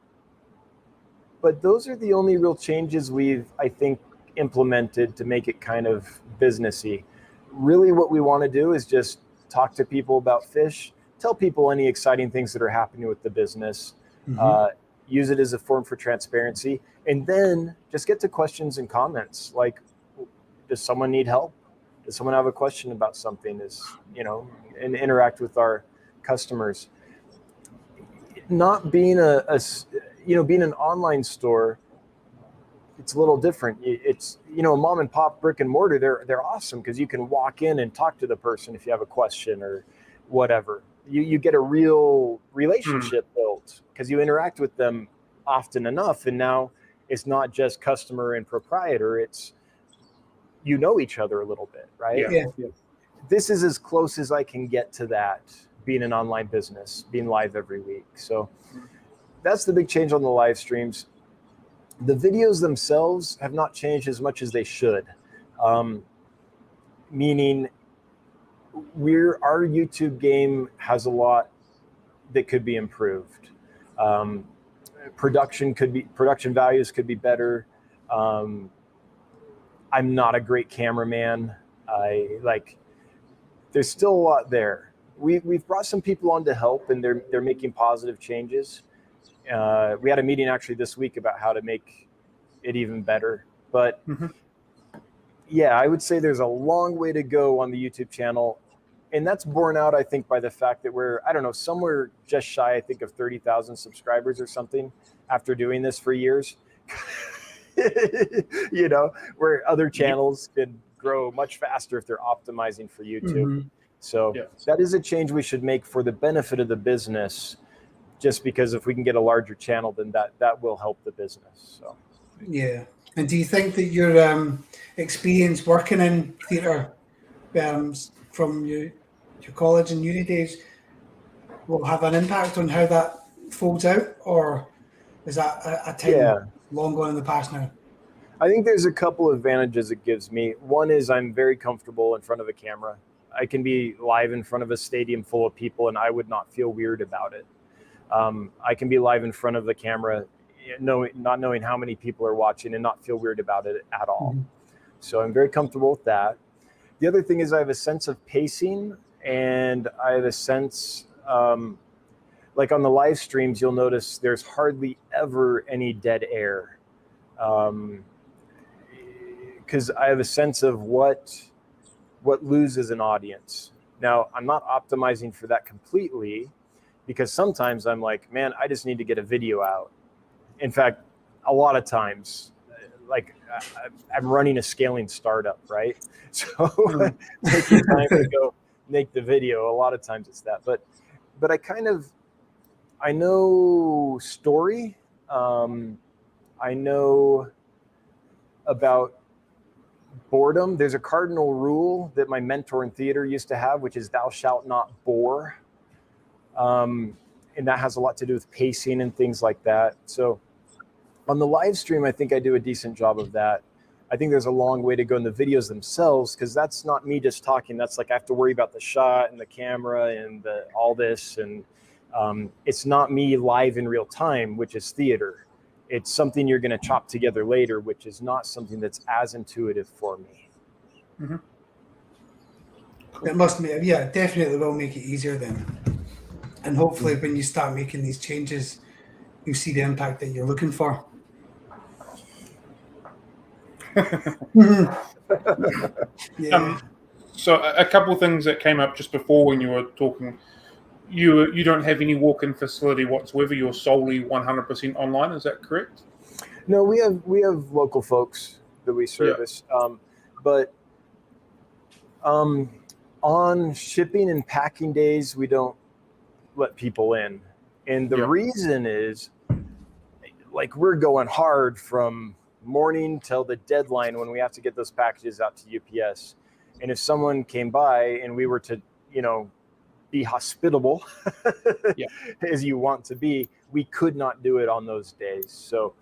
But those are the only real changes we've, I think, implemented to make it kind of businessy. Really what we want to do is just talk to people about fish, tell people any exciting things that are happening with the business, use it as a form for transparency, and then just get to questions and comments. Like, does someone need help? Does someone have a question about something? And interact with our customers. Not being being an online store, it's a little different. It's, a mom and pop brick and mortar, they're awesome because you can walk in and talk to the person if you have a question or whatever. You get a real relationship built because you interact with them often enough. And now it's not just customer and proprietor, it's, each other a little bit, right? Yeah. This is as close as I can get to that, being an online business, being live every week. So that's the big change on the live streams. The videos themselves have not changed as much as they should. Meaning our YouTube game has a lot that could be improved. Production values could be better. I'm not a great cameraman. There's still a lot there. We've brought some people on to help, and they're making positive changes. We had a meeting actually this week about how to make it even better. But yeah, I would say there's a long way to go on the YouTube channel. And that's borne out, I think, by the fact that we're, somewhere just shy, I think, of 30,000 subscribers or something after doing this for years. you know, where other channels can grow much faster if they're optimizing for YouTube. Mhm. So that is a change we should make for the benefit of the business, just because if we can get a larger channel, then that will help the business. So Yeah. And do you think that your experience working in theatre from your college and uni days will have an impact on how that folds out, or is that a time long gone in the past now? I think there's a couple of advantages it gives me. One is I'm very comfortable in front of a camera. I can be live in front of a stadium full of people and I would not feel weird about it. I can be live in front of the camera, not knowing how many people are watching and not feel weird about it at all. Mm-hmm. So I'm very comfortable with that. The other thing is I have a sense of pacing, and I have a sense, like on the live streams, you'll notice there's hardly ever any dead air. Because I have a sense of what loses an audience. Now, I'm not optimizing for that completely, because sometimes I'm like, man, I just need to get a video out. In fact, a lot of times, like I'm running a scaling startup, right? So taking time to go make the video, a lot of times it's that. But I know story. I know about boredom. There's a cardinal rule that my mentor in theater used to have, which is thou shalt not bore. And that has a lot to do with pacing and things like that. So on the live stream, I think I do a decent job of that. I think there's a long way to go in the videos themselves, because that's not me just talking. That's like I have to worry about the shot and the camera and all this. And it's not me live in real time, which is theater. It's something you're going to chop together later, which is not something that's as intuitive for me. Mm-hmm. It must make, yeah, definitely will make it easier then. And hopefully when you start making these changes, you see the impact that you're looking for. Yeah. So a couple of things that came up just before when you were talking. You don't have any walk-in facility whatsoever. You're solely 100% online. Is that correct? No, we have local folks that we service, but on shipping and packing days, we don't let people in, and the reason is, like, we're going hard from morning till the deadline when we have to get those packages out to UPS, and if someone came by and we were to, be hospitable as you want to be, we could not do it on those days. So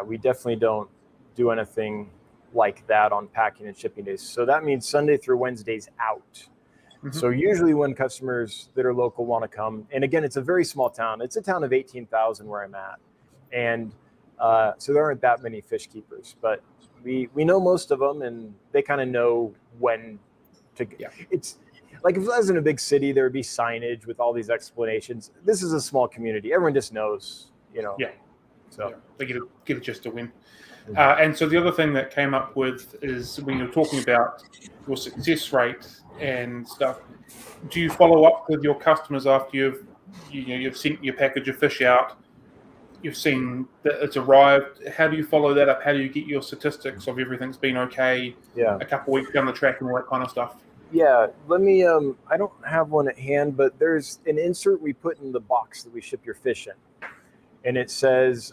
we definitely don't do anything like that on packing and shipping days. So that means Sunday through Wednesday's out. Mm-hmm. So usually when customers that are local want to come, and again, it's a very small town. It's a town of 18,000 where I'm at. And so there aren't that many fish keepers, but we know most of them, and they kind of know when to it's like, if I was in a big city, there would be signage with all these explanations. This is a small community. Everyone just knows, So they get a just to win. And so the other thing that came up with is when you're talking about your success rate and stuff, do you follow up with your customers after you've sent your package of fish out? You've seen that it's arrived. How do you follow that up? How do you get your statistics of everything's been okay? A couple of weeks down the track and all that kind of stuff. Yeah, let me, I don't have one at hand, but there's an insert we put in the box that we ship your fish in. And it says,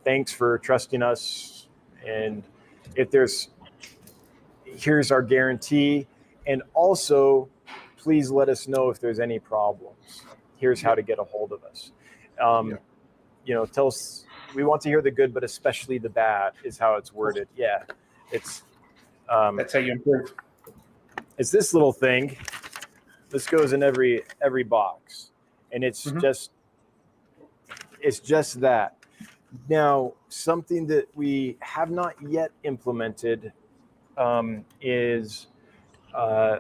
thanks for trusting us. And here's our guarantee. And also, please let us know if there's any problems. Here's how to get a hold of us. Tell us, we want to hear the good, but especially the bad is how it's worded. Yeah, it's... that's how you improve. It's this little thing. This goes in every box, and it's just that. Now, something that we have not yet implemented is a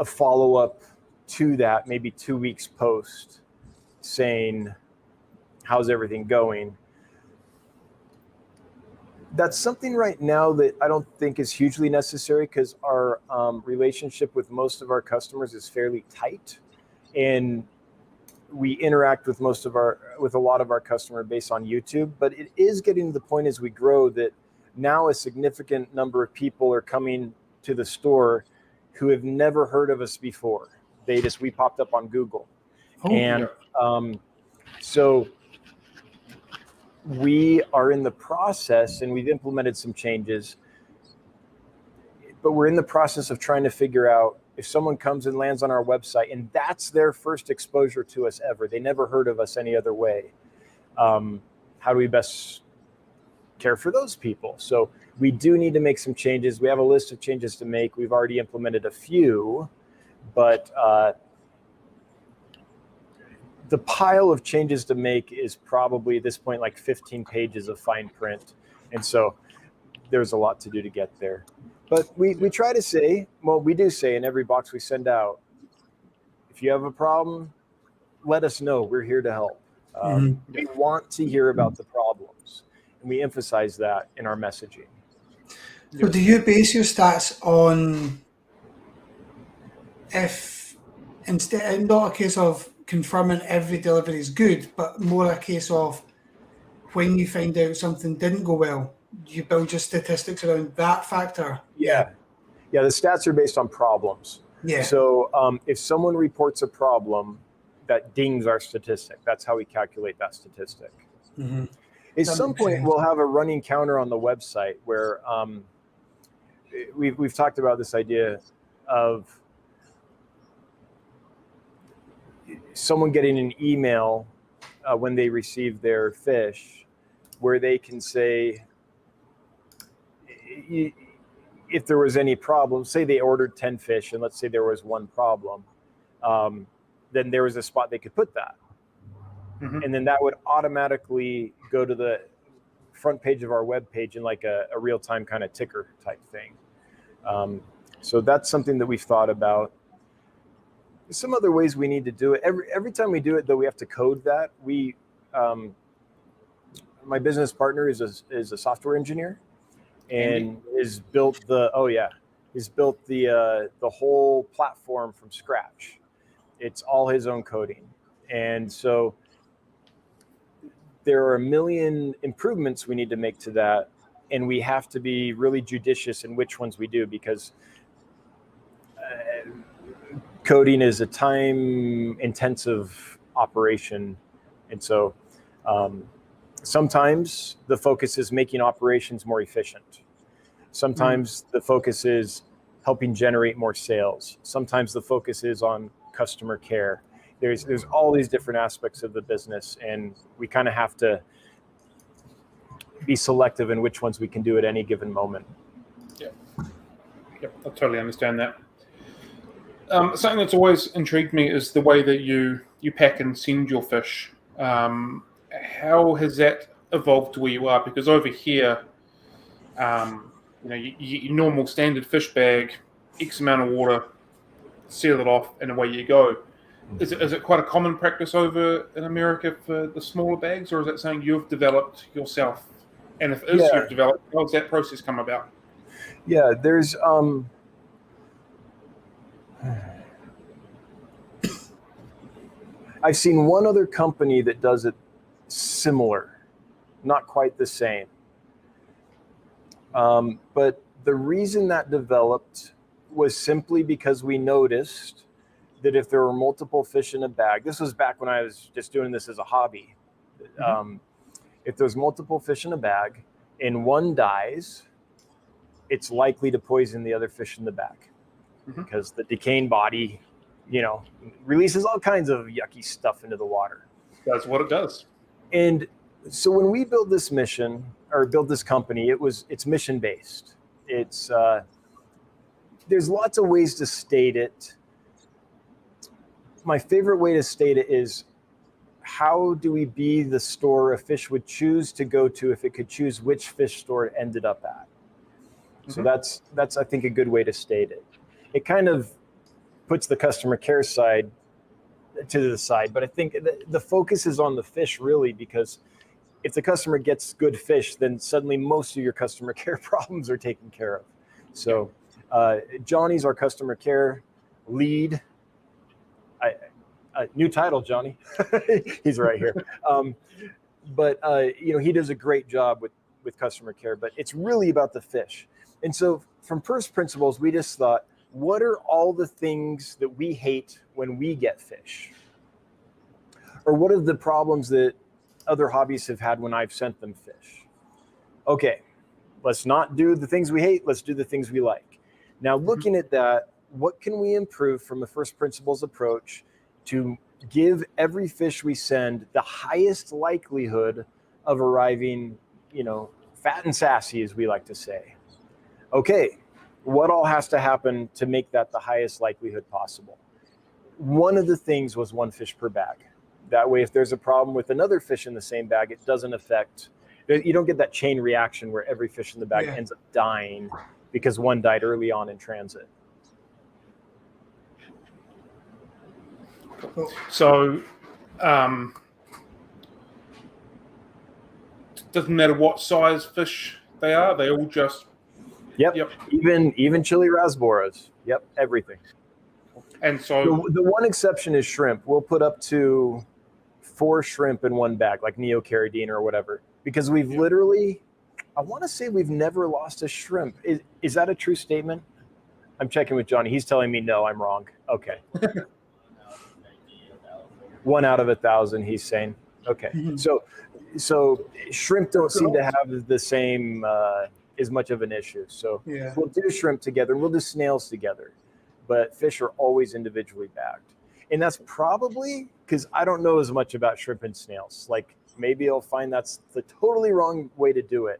follow-up to that, maybe 2 weeks post, saying, how's everything going? That's something right now that I don't think is hugely necessary, because our relationship with most of our customers is fairly tight. And we interact with with a lot of our customer base on YouTube, but it is getting to the point as we grow that now a significant number of people are coming to the store who have never heard of us before. We popped up on Google. Oh, And so we are in the process, and we've implemented some changes, but we're in the process of trying to figure out if someone comes and lands on our website and that's their first exposure to us ever, they never heard of us any other way, how do we best care for those people? So we do need to make some changes. We have a list of changes to make. We've already implemented a few, but the pile of changes to make is probably at this point like 15 pages of fine print. And so there's a lot to do to get there. But we try to say, well, we do say in every box we send out, if you have a problem, let us know. We're here to help. We want to hear about the problems, and we emphasize that in our messaging. So do you base your stats on if instead, not a case of confirming every delivery is good, but more a case of when you find out something didn't go well, you build your statistics around that factor? Yeah, the stats are based on problems. Yeah. So if someone reports a problem, that dings our statistic. That's how we calculate that statistic. Mm-hmm. At some point, we'll have a running counter on the website where we've talked about this idea of someone getting an email when they receive their fish, where they can say, if there was any problem, say they ordered 10 fish and let's say there was one problem, then there was a spot they could put that. Mm-hmm. And then that would automatically go to the front page of our webpage in like a real-time kind of ticker type thing. So that's something that we've thought about. There's some other ways we need to do it. Every time we do it, though, we have to code that. My business partner is a software engineer, and has built the whole platform from scratch. It's all his own coding, and so there are a million improvements we need to make to that, and we have to be really judicious in which ones we do, because coding is a time-intensive operation, and so sometimes the focus is making operations more efficient. Sometimes the focus is helping generate more sales. Sometimes the focus is on customer care. There's all these different aspects of the business, and we kind of have to be selective in which ones we can do at any given moment. Yep, I totally understand that. Something that's always intrigued me is the way that you pack and send your fish. How has that evolved to where you are? Because over here, your normal standard fish bag, X amount of water, seal it off, and away you go. Is it quite a common practice over in America for the smaller bags, or is that something you've developed yourself? And if you've developed, how does that process come about? Yeah, there's I've seen one other company that does it similar, not quite the same. But the reason that developed was simply because we noticed that if there were multiple fish in a bag, this was back when I was just doing this as a hobby. If there's multiple fish in a bag and one dies, it's likely to poison the other fish in the bag because the decaying body, releases all kinds of yucky stuff into the water. That's what it does. And so when we built this mission or built this company, it's mission based. It's there's lots of ways to state it. My favorite way to state it is, how do we be the store a fish would choose to go to if it could choose which fish store it ended up at? So that's I think a good way to state it. It kind of puts the customer care side to the side, but I think the focus is on the fish, really, because if the customer gets good fish, then suddenly most of your customer care problems are taken care of. So Johnny's our customer care lead. New title, Johnny. He's right here. But he does a great job with customer care, but it's really about the fish. And so from first principles, we just thought, what are all the things that we hate when we get fish? Or what are the problems that other hobbyists have had when I've sent them fish? Okay, let's not do the things we hate. Let's do the things we like. Now, looking at that, what can we improve from a first principles approach to give every fish we send the highest likelihood of arriving, fat and sassy, as we like to say? Okay, what all has to happen to make that the highest likelihood possible? One of the things was 1 fish per bag. That way, if there's a problem with another fish in the same bag, it doesn't affect, you don't get that chain reaction where every fish in the bag ends up dying because one died early on in transit. So, doesn't matter what size fish they are, they all just... Yep. Even chili rasboras. Yep, everything. And so... The one exception is shrimp. We'll put up to 4 shrimp in one bag, like neocaridine or whatever, because we've literally, I want to say we've never lost a shrimp. Is that a true statement? I'm checking with Johnny. He's telling me no, I'm wrong. Okay. 1 out of 1,000, he's saying. Okay. So shrimp don't seem to have the same as much of an issue. So we'll do shrimp together and we'll do snails together, but fish are always individually bagged. And that's probably because I don't know as much about shrimp and snails. Like maybe I'll find that's the totally wrong way to do it.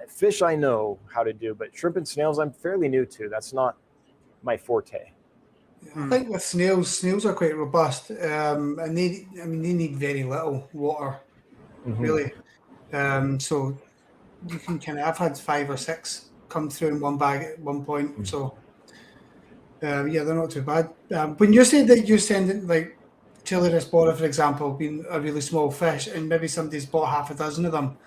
Fish I know how to do, but shrimp and snails I'm fairly new to. That's not my forte. I think with snails are quite robust, and they need very little water, really. So you can I've had 5 or 6 come through in one bag at one point. So they're not too bad. When you say that you send it like chili rasbora, for example, being a really small fish, and maybe somebody's bought half a dozen of them.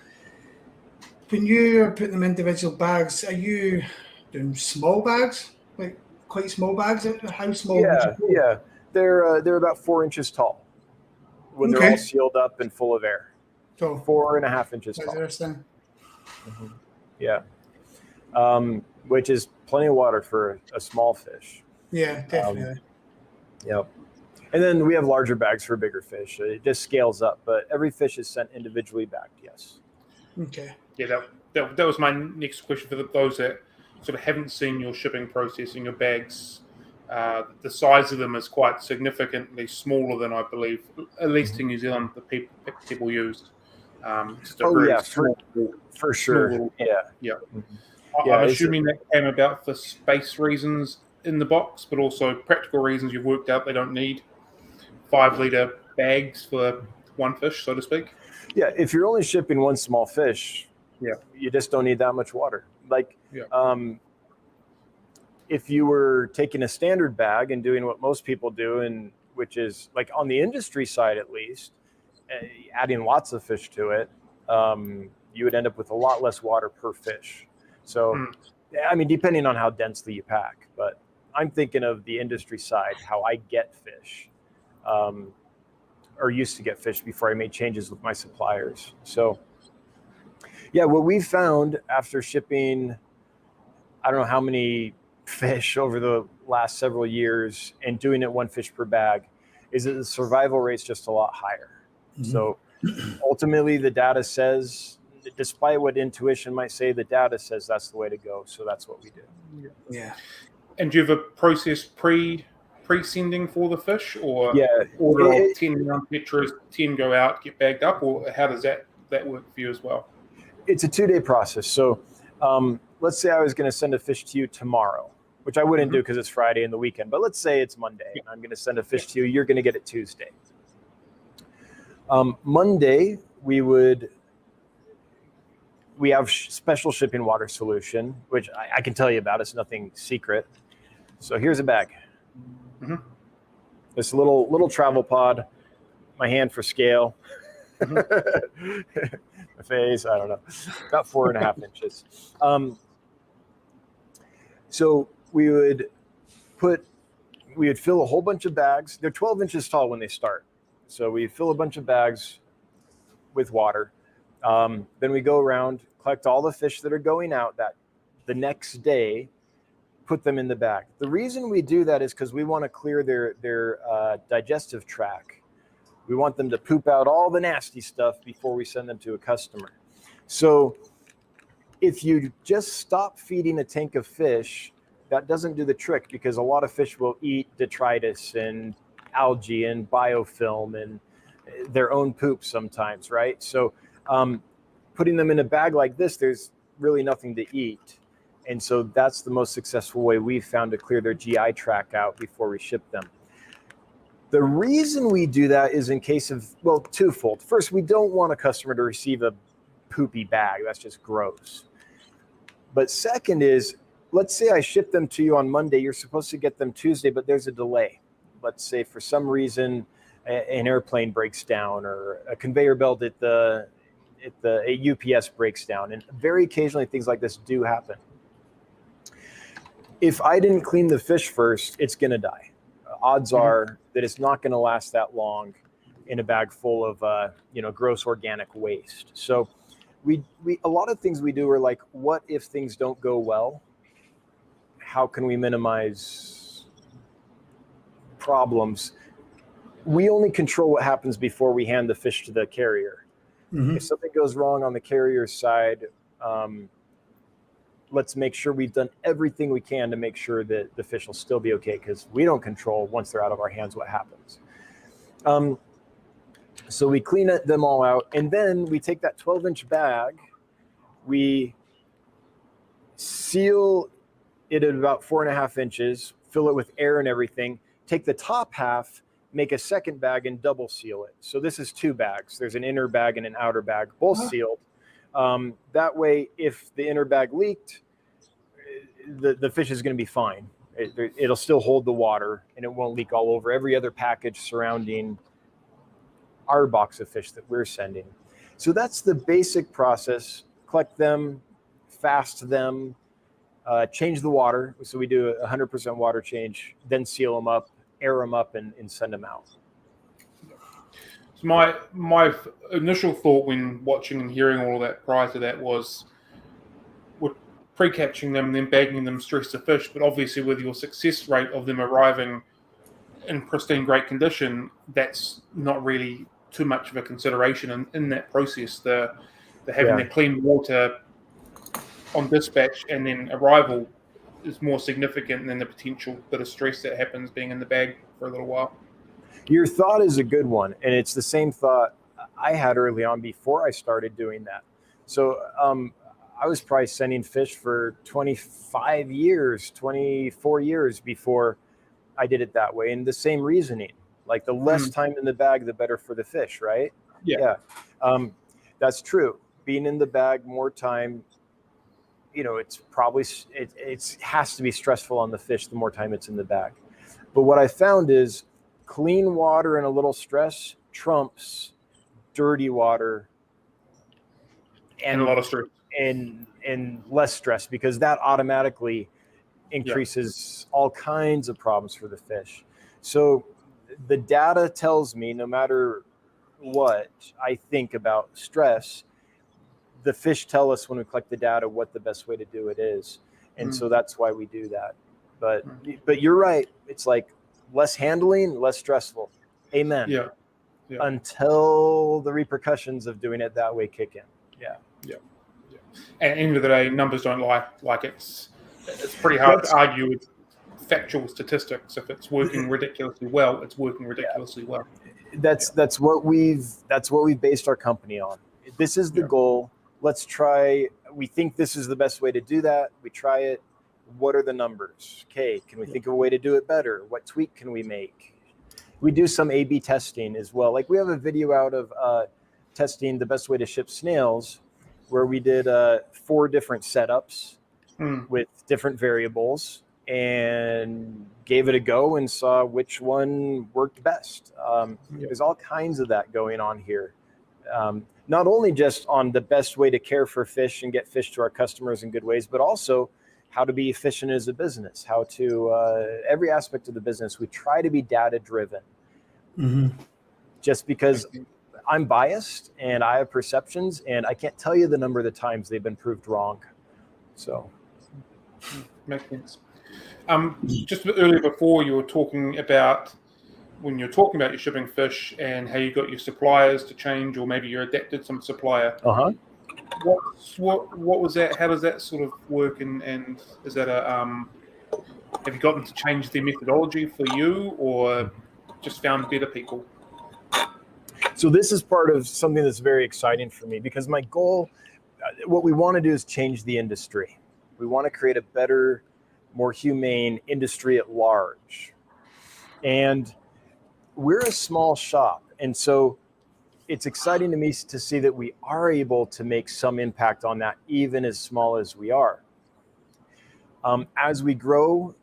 When you're putting them in individual bags, are you doing small bags, like quite small bags? How small? Yeah. They're about 4 inches tall when they're all sealed up and full of air. So 4.5 inches tall. Interesting. Yeah, which is plenty of water for a small fish. Yeah, definitely. Yep. And then we have larger bags for bigger fish. It just scales up, but every fish is sent individually bagged. Yes. Okay. Yeah, that was my next question for those that sort of haven't seen your shipping process in your bags. The size of them is quite significantly smaller than I believe, at least in New Zealand, the people use. For sure. I'm assuming that came about for space reasons in the box, but also practical reasons. You've worked out they don't need 5-liter bags for one fish, so to speak. Yeah, if you're only shipping one small fish, you just don't need that much water. If you were taking a standard bag and doing what most people do, and which is like on the industry side at least, adding lots of fish to it, you would end up with a lot less water per fish. So, depending on how densely you pack, but I'm thinking of the industry side, how I get fish, or used to get fish before I made changes with my suppliers. So, what we found after shipping, I don't know how many fish over the last several years and doing it 1 fish per bag, is that the survival rate's just a lot higher. So ultimately the data says, despite what intuition might say, the data says that's the way to go. So that's what we do. Yeah. And do you have a process pre-sending for the fish, or 10 round petras, 10 go out, get bagged up, or how does that work for you as well? It's a 2-day process. So let's say I was going to send a fish to you tomorrow, which I wouldn't do because it's Friday and the weekend, but let's say it's Monday and I'm going to send a fish to you. You're going to get it Tuesday. Monday, we have special shipping water solution, which I can tell you about. It's nothing secret. So here's a bag. This little travel pod, my hand for scale, my face, I don't know, about 4.5 inches. So we would we would fill a whole bunch of bags. They're 12 inches tall when they start. So we fill a bunch of bags with water. Then we go around, collect all the fish that are going out the next day, put them in the bag. The reason we do that is because we want to clear their digestive tract. We want them to poop out all the nasty stuff before we send them to a customer. So if you just stop feeding a tank of fish, that doesn't do the trick, because a lot of fish will eat detritus and algae and biofilm and their own poop sometimes, right? So putting them in a bag like this, there's really nothing to eat. And so that's the most successful way we've found to clear their GI tract out before we ship them. The reason we do that is in case of, well, twofold. First, we don't want a customer to receive a poopy bag. That's just gross. But second is, let's say I ship them to you on Monday. You're supposed to get them Tuesday, but there's a delay. Let's say for some reason an airplane breaks down, or a conveyor belt at a UPS breaks down. And very occasionally things like this do happen. If I didn't clean the fish first, it's going to die. Odds are that it's not going to last that long in a bag full of gross organic waste. So we a lot of things we do are like, what if things don't go well? How can we minimize problems? We only control what happens before we hand the fish to the carrier. If something goes wrong on the carrier's side, let's make sure we've done everything we can to make sure that the fish will still be okay, because we don't control, once they're out of our hands, what happens. So we clean them all out, and then we take that 12-inch bag, we seal it at about 4.5 inches, fill it with air and everything, take the top half, make a second bag, and double seal it. So this is 2 bags. There's an inner bag and an outer bag, both sealed. That way, if the inner bag leaked, the fish is going to be fine. It'll still hold the water, and it won't leak all over every other package surrounding our box of fish that we're sending. So that's the basic process. Collect them, fast them, change the water. So we do a 100% water change, then seal them up, air them up, and send them out. So my initial thought when watching and hearing all of that prior to that was, we're pre-catching them and then bagging them straight to fish. But obviously with your success rate of them arriving in pristine, great condition, that's not really too much of a consideration in that process. The having the clean water on dispatch and then arrival is more significant than the potential bit of stress that happens being in the bag for a little while. Your thought is a good one, and it's the same thought I had early on before I started doing that. So I was probably sending fish for 25 years, 24 years before I did it that way. And the same reasoning, like the less time in the bag, the better for the fish, right? Yeah. That's true. Being in the bag more time, it's probably, it has to be stressful on the fish the more time it's in the bag. But what I found is clean water and a little stress trumps dirty water and a lot of stress and less stress, because that automatically increases all kinds of problems for the fish. So the data tells me, no matter what I think about stress, the fish tell us when we collect the data what the best way to do it is. And so that's why we do that. But you're right. It's like less handling, less stressful. Amen. Yeah. Until the repercussions of doing it that way kick in. Yeah. At the end of the day, numbers don't lie. Like it's pretty hard to argue with factual statistics. If it's working ridiculously well, it's working ridiculously well. That's what we've based our company on. This is the goal. Let's try. We think this is the best way to do that. We try it. What are the numbers? Okay, can we think of a way to do it better? What tweak can we make? We do some A/B testing as well. Like we have a video out of testing the best way to ship snails, where we did 4 different setups with different variables and gave it a go and saw which one worked best. There's all kinds of that going on here. Not only just on the best way to care for fish and get fish to our customers in good ways, but also how to be efficient as a business, how to every aspect of the business. We try to be data driven. Just because I'm biased and I have perceptions, and I can't tell you the number of the times they've been proved wrong. So makes sense. Just a bit earlier before, you were talking about when you're talking about your shipping fish and how you got your suppliers to change, or maybe you adapted some supplier. What was that? How does that sort of work? And is that have you gotten to change their methodology for you, or just found better people? So this is part of something that's very exciting for me, because my goal, what we want to do is change the industry. We want to create a better, more humane industry at large. And we're a small shop. And so it's exciting to me to see that we are able to make some impact on that, even as small as we are. As we grow,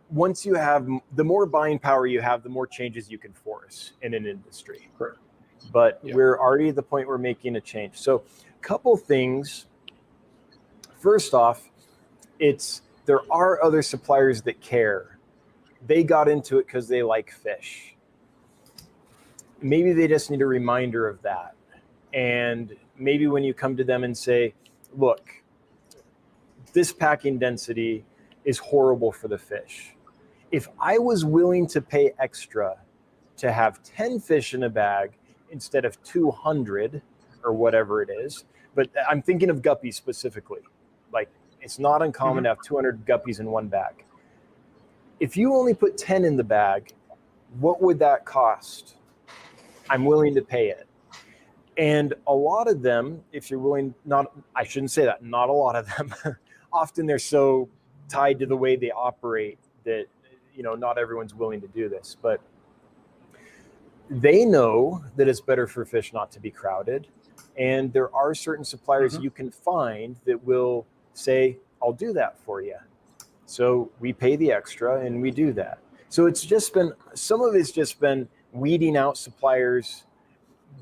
once you have, the more buying power you have, the more changes you can force in an industry. Correct. But we're already at the point we're making a change. So a couple things. First off, there are other suppliers that care. They got into it because they like fish. Maybe they just need a reminder of that. And maybe when you come to them and say, look, this packing density is horrible for the fish. If I was willing to pay extra to have 10 fish in a bag instead of 200 or whatever it is, but I'm thinking of guppies specifically. Like, it's not uncommon to have 200 guppies in one bag. If you only put 10 in the bag, what would that cost? I'm willing to pay it. And a lot of them, if you're willing, I shouldn't say that, not a lot of them. Often they're so tied to the way they operate that, not everyone's willing to do this. But they know that it's better for fish not to be crowded. And there are certain suppliers you can find that will say, I'll do that for you. So we pay the extra and we do that. So it's just been, some of it's just been weeding out suppliers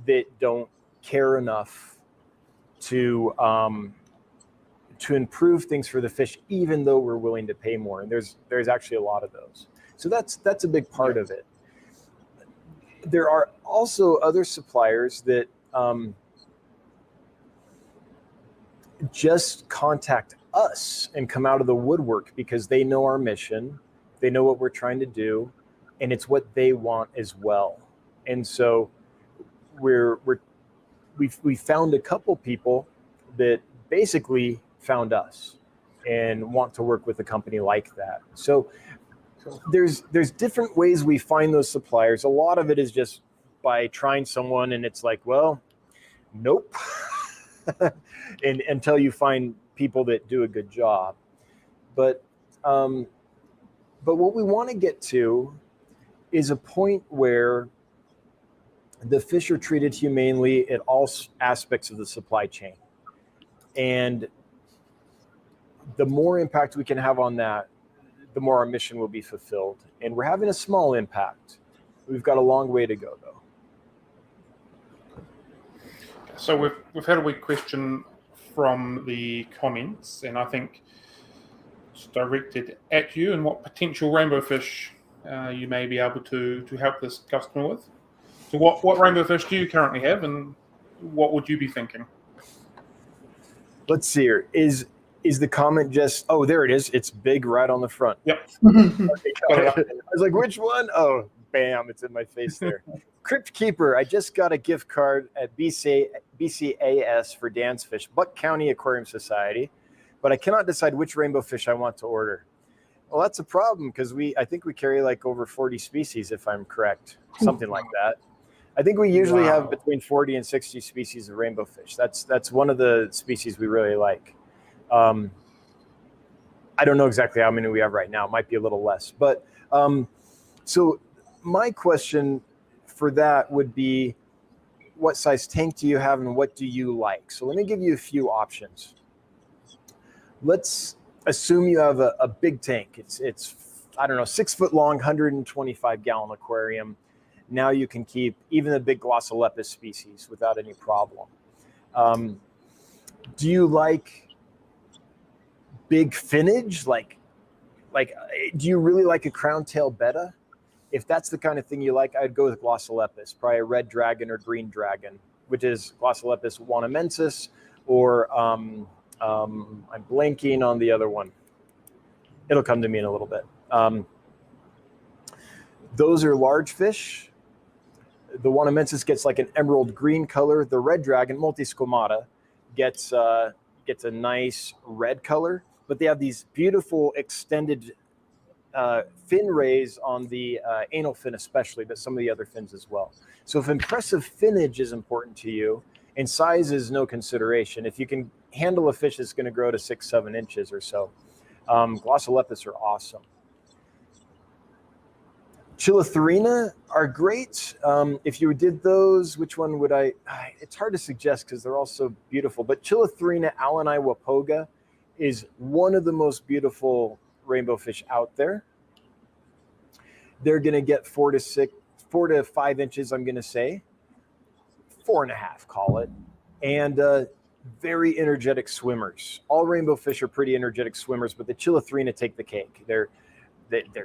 that don't care enough to improve things for the fish, even though we're willing to pay more. And there's actually a lot of those. So that's a big part of it. There are also other suppliers that just contact us and come out of the woodwork because they know our mission, they know what we're trying to do, and it's what they want as well. And so we found a couple people that basically found us and want to work with a company like that. So there's different ways we find those suppliers. A lot of it is just by trying someone and it's like, well, nope. And until you find people that do a good job. But what we want to get to is a point where the fish are treated humanely at all aspects of the supply chain. And the more impact we can have on that, the more our mission will be fulfilled. And we're having a small impact. We've got a long way to go, though. So we've had a wee question from the comments, and I think it's directed at you, and what potential rainbow fish you may be able to help this customer with. So what rainbow fish do you currently have, and what would you be thinking? Let's see here. Is the comment just, oh, there it is. It's big right on the front. Yep. Okay, I was like, which one? Oh, bam, it's in my face there. Crypt Keeper, I just got a gift card at BCAS for Dan's Fish, Buck County Aquarium Society, but I cannot decide which rainbow fish I want to order. Well, that's a problem because I think we carry like over 40 species, if I'm correct, something like that. I think we usually have between 40 and 60 species of rainbow fish. That's one of the species we really like. I don't know exactly how many we have right now. It might be a little less. But so my question for that would be, what size tank do you have and what do you like? So let me give you a few options. Let's assume you have a big tank. It's I don't know, 6 foot long, 125 gallon aquarium. Now you can keep even the big Glossolepis species without any problem. Do you like big finnage, like, do you really like a crown tail betta? If that's the kind of thing you like, I'd go with Glossolepis, probably a red dragon or green dragon, which is Glossolepis wanamensis, or I'm blanking on the other one. It'll come to me in a little bit. Those are large fish. The wanamensis gets like an emerald green color. The red dragon, multiscomata, gets a nice red color, but they have these beautiful extended fin rays on the anal fin especially, but some of the other fins as well. So if impressive finnage is important to you, and size is no consideration, if you can handle a fish that's going to grow to 6-7 inches or so, Glossolepis are awesome. Chilotharina are great. If you did those, which one would I? It's hard to suggest because they're all so beautiful. But Chilotharina alleni wapoga is one of the most beautiful rainbow fish out there. They're going to get 4 to 5 inches, I'm going to say. 4.5, call it. And very energetic swimmers. All rainbow fish are pretty energetic swimmers, but the Chilotharina take the cake. They're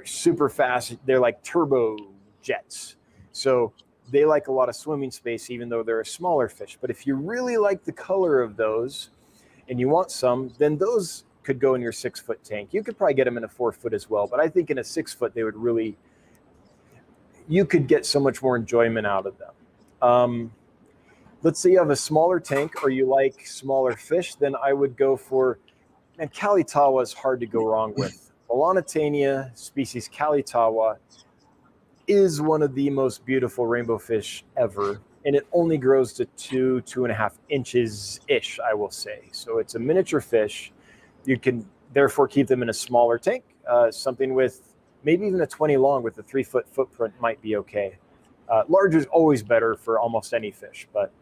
super fast. They're like turbo jets. So they like a lot of swimming space, even though they're a smaller fish. But if you really like the color of those and you want some, then those could go in your 6-foot tank. You could probably get them in a 4-foot as well. But I think in a 6-foot, they would really, you could get so much more enjoyment out of them. Let's say you have a smaller tank or you like smaller fish, then I would go for, and Kalitawa is hard to go wrong with. Melanitania species Kalitawa is one of the most beautiful rainbow fish ever, and it only grows to 2.5 inches-ish, I will say. So it's a miniature fish. You can therefore keep them in a smaller tank. Something with maybe even a 20 long with a 3-foot footprint might be okay. Larger is always better for almost any fish, but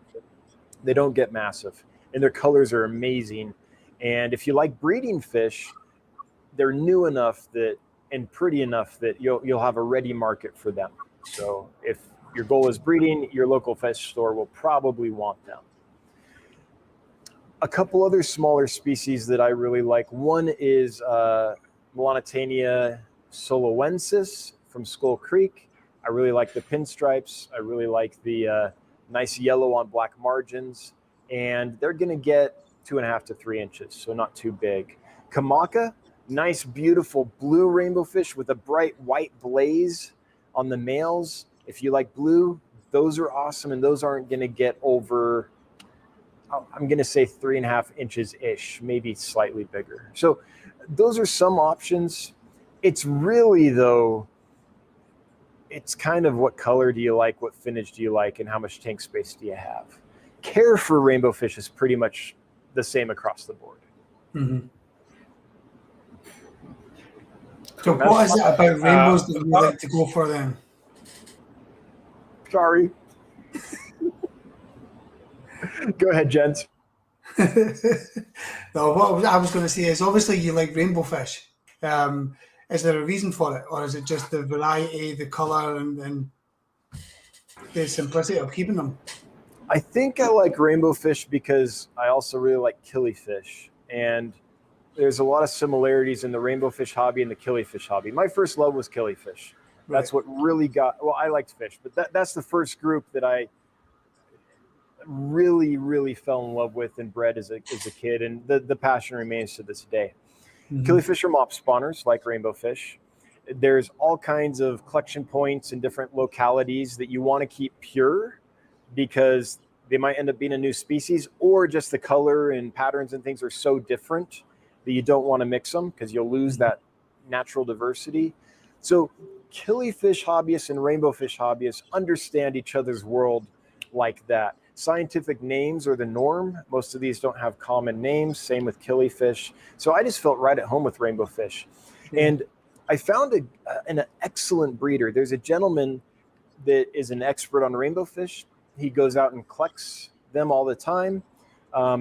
they don't get massive, and their colors are amazing. And if you like breeding fish, they're new enough that and pretty enough that you'll have a ready market for them. So if your goal is breeding, your local fish store will probably want them. A couple other smaller species that I really like. One is Melanitania soloensis from Skull Creek. I really like the pinstripes. I really like the nice yellow on black margins, and they're going to get 2.5 to 3 inches, so not too big. Kamaka, nice, beautiful blue rainbow fish with a bright white blaze on the males. If you like blue, those are awesome, and those aren't going to get over, I'm going to say 3.5 inches-ish, maybe slightly bigger. So those are some options. It's really, though, it's kind of what color do you like, what finnage do you like, and how much tank space do you have. Care for rainbow fish is pretty much the same across the board. Mm-hmm. So what is it about rainbows that you like to go for then? Sorry. Go ahead, gents. No, what I was going to say is obviously you like rainbow fish. Is there a reason for it, or is it just the variety, the color, and the simplicity of keeping them? I think I like rainbow fish because I also really like killifish, and there's a lot of similarities in the rainbow fish hobby and the killifish hobby. My first love was killifish. That's what really got, well, I liked fish, but that's the first group that I really, really fell in love with and bred as a kid, and the passion remains to this day. Mm-hmm. Killifish are mop spawners like rainbow fish. There's all kinds of collection points in different localities that you want to keep pure because they might end up being a new species, or just the color and patterns and things are so different that you don't want to mix them because you'll lose that natural diversity. So killifish hobbyists and rainbow fish hobbyists understand each other's world like that. Scientific names are the norm. Most of these don't have common names. Same with killifish. So I just felt right at home with rainbow fish. And I found an excellent breeder. There's a gentleman that is an expert on rainbow fish. He goes out and collects them all the time.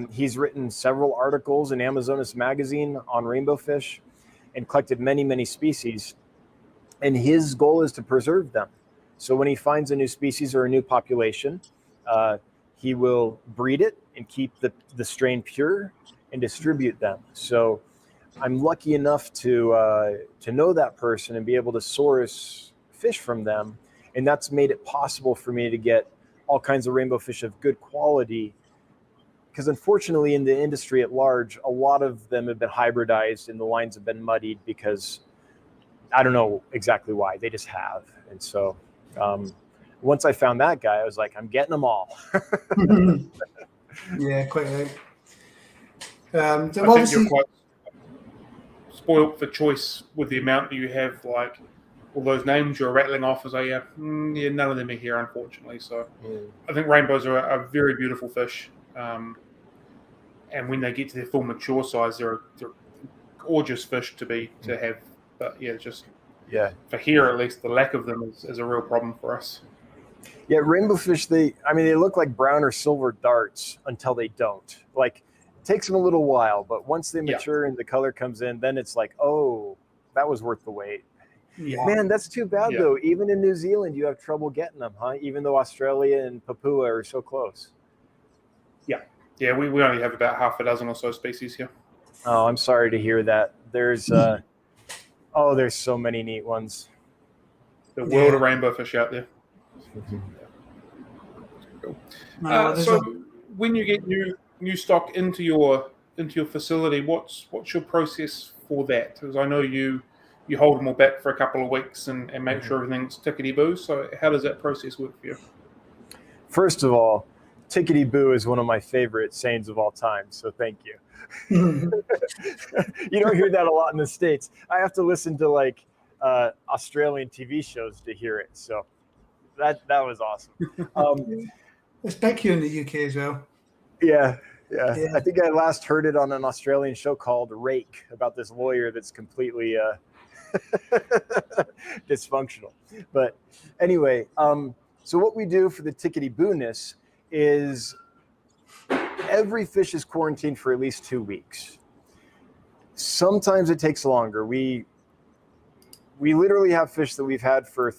He's written several articles in Amazonas magazine on rainbow fish and collected many, many species. And his goal is to preserve them. So when he finds a new species or a new population, he will breed it and keep the strain pure and distribute them. So I'm lucky enough to know that person and be able to source fish from them, and that's made it possible for me to get all kinds of rainbow fish of good quality. Because unfortunately, in the industry at large, a lot of them have been hybridized, and the lines have been muddied because I don't know exactly why. They just have, and so. Once I found that guy, I was like, I'm getting them all. Yeah, quite right. I think you're quite spoilt for choice with the amount that you have. Like all those names you're rattling off, as yeah, none of them are here, unfortunately. So I think rainbows are a very beautiful fish, and when they get to their full mature size, they're gorgeous fish to have. But yeah, for here at least, the lack of them is a real problem for us. Yeah, rainbow fish, they look like brown or silver darts until they don't. Like, it takes them a little while, but once they mature and the color comes in, then it's like, oh, that was worth the wait. Yeah. Man, that's too bad, though. Even in New Zealand, you have trouble getting them, huh? Even though Australia and Papua are so close. Yeah, we only have about half a dozen or so species here. Oh, I'm sorry to hear that. There's there's so many neat ones. The world of rainbow fish out there. Cool. So when you get new stock into your facility, what's your process for that? Because I know you hold them all back for a couple of weeks and make sure everything's tickety-boo. So how does that process work for you? First of all, tickety-boo is one of my favorite sayings of all time. So thank you. You don't hear that a lot in the States. I have to listen to like Australian TV shows to hear it. So that was awesome. It's back here in the UK as well. Yeah. I think I last heard it on an Australian show called Rake about this lawyer that's completely dysfunctional. But anyway, so what we do for the tickety-boo-ness is every fish is quarantined for at least 2 weeks. Sometimes it takes longer. We literally have fish that we've had for,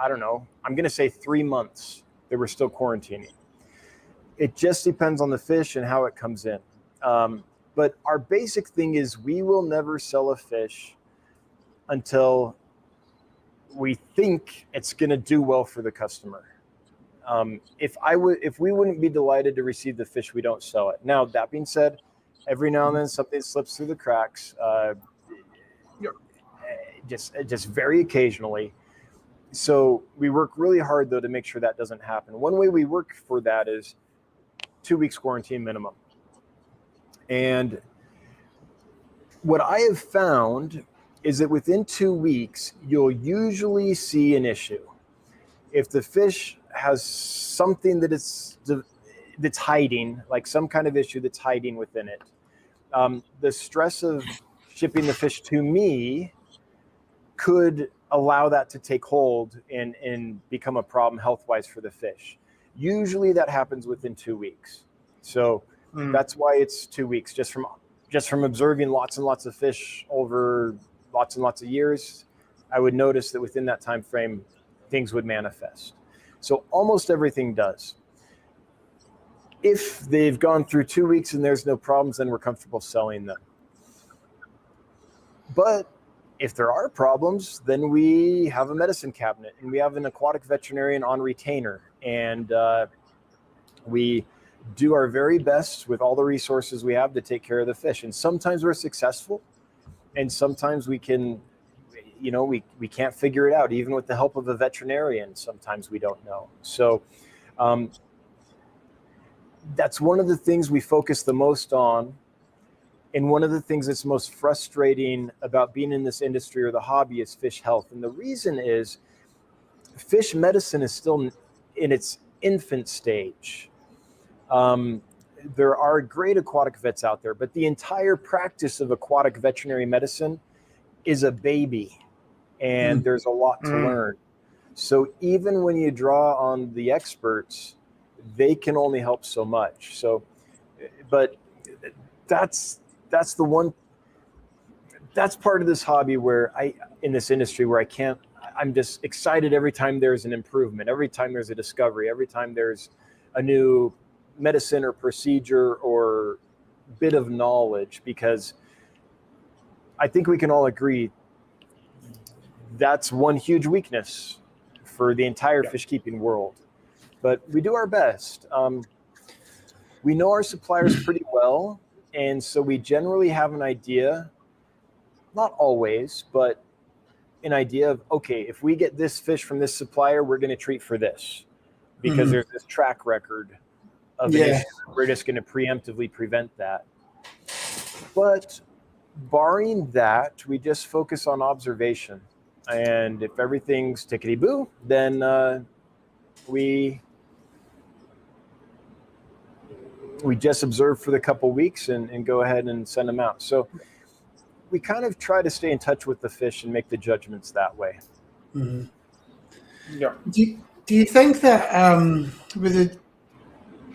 I don't know, I'm going to say 3 months that we're still quarantining. It just depends on the fish and how it comes in. But our basic thing is we will never sell a fish until we think it's going to do well for the customer. If we wouldn't be delighted to receive the fish, we don't sell it. Now, that being said, every now and then something slips through the cracks, just very occasionally. So we work really hard, though, to make sure that doesn't happen. One way we work for that is 2 weeks quarantine minimum. And what I have found is that within 2 weeks, you'll usually see an issue. If the fish has something that's hiding, like some kind of issue that's hiding within it, the stress of shipping the fish to me could allow that to take hold and become a problem health-wise for the fish. Usually that happens within 2 weeks. So that's why it's 2 weeks. Just from observing lots and lots of fish over lots and lots of years, I would notice that within that time frame, things would manifest. So almost everything does. If they've gone through 2 weeks and there's no problems, then we're comfortable selling them. But if there are problems, then we have a medicine cabinet and we have an aquatic veterinarian on retainer, and we do our very best with all the resources we have to take care of the fish. And sometimes we're successful, and sometimes we can, we can't figure it out. Even with the help of a veterinarian, sometimes we don't know. So that's one of the things we focus the most on. And one of the things that's most frustrating about being in this industry or the hobby is fish health. And the reason is fish medicine is still in its infant stage. There are great aquatic vets out there, but the entire practice of aquatic veterinary medicine is a baby, and there's a lot to learn. So even when you draw on the experts, they can only help so much. So, but that's part of this hobby in this industry where I'm just excited every time there's an improvement, every time there's a discovery, every time there's a new medicine or procedure or bit of knowledge, because I think we can all agree that's one huge weakness for the entire fish keeping world. But we do our best. We know our suppliers pretty well, and so we generally have an idea, not always, but an idea of, okay, if we get this fish from this supplier, we're going to treat for this, because there's this track record of an issue. We're just going to preemptively prevent that. But barring that, we just focus on observation. And if everything's tickety-boo, then we just observe for the couple weeks and go ahead and send them out. So we kind of try to stay in touch with the fish and make the judgments that way. Yeah. Do you think that with the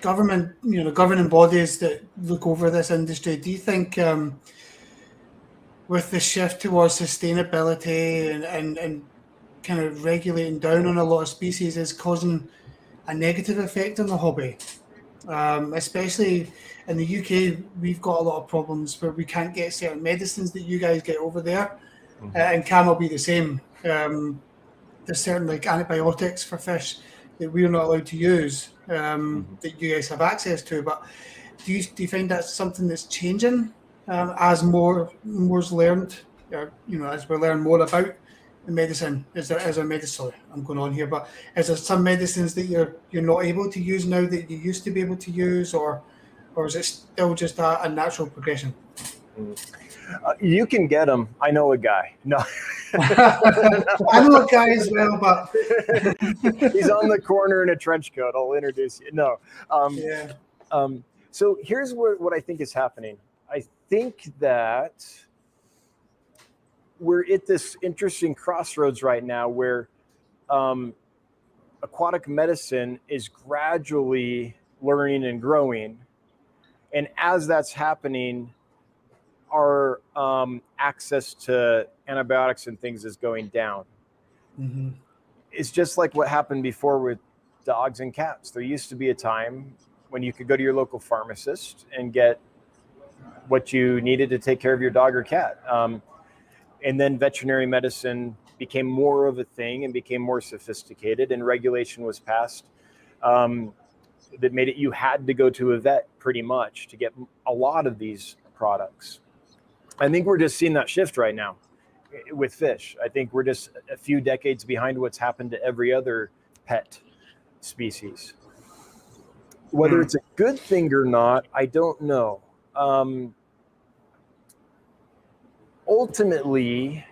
government, governing bodies that look over this industry, do you think with the shift towards sustainability and kind of regulating down on a lot of species is causing a negative effect on the hobby? Especially in the UK, we've got a lot of problems where we can't get certain medicines that you guys get over there, and Cam will be the same. There's certain like antibiotics for fish that we're not allowed to use that you guys have access to. But do you find that's something that's changing as more's learned, as we learn more about the medicine? Is there medicine? Sorry, I'm going on here, but is there some medicines that you're not able to use now that you used to be able to use, or is it still just a natural progression? You can get them. I know a guy. No, I know a guy as well, but he's on the corner in a trench coat. I'll introduce you. No. So here's what I think is happening. I think that we're at this interesting crossroads right now where aquatic medicine is gradually learning and growing. And as that's happening, our access to antibiotics and things is going down. It's just like what happened before with dogs and cats. There used to be a time when you could go to your local pharmacist and get what you needed to take care of your dog or cat. And then veterinary medicine became more of a thing and became more sophisticated, and regulation was passed that made it you had to go to a vet pretty much to get a lot of these products. I think we're just seeing that shift right now with fish. I think we're just a few decades behind what's happened to every other pet species. Whether it's a good thing or not, I don't know. Ultimately,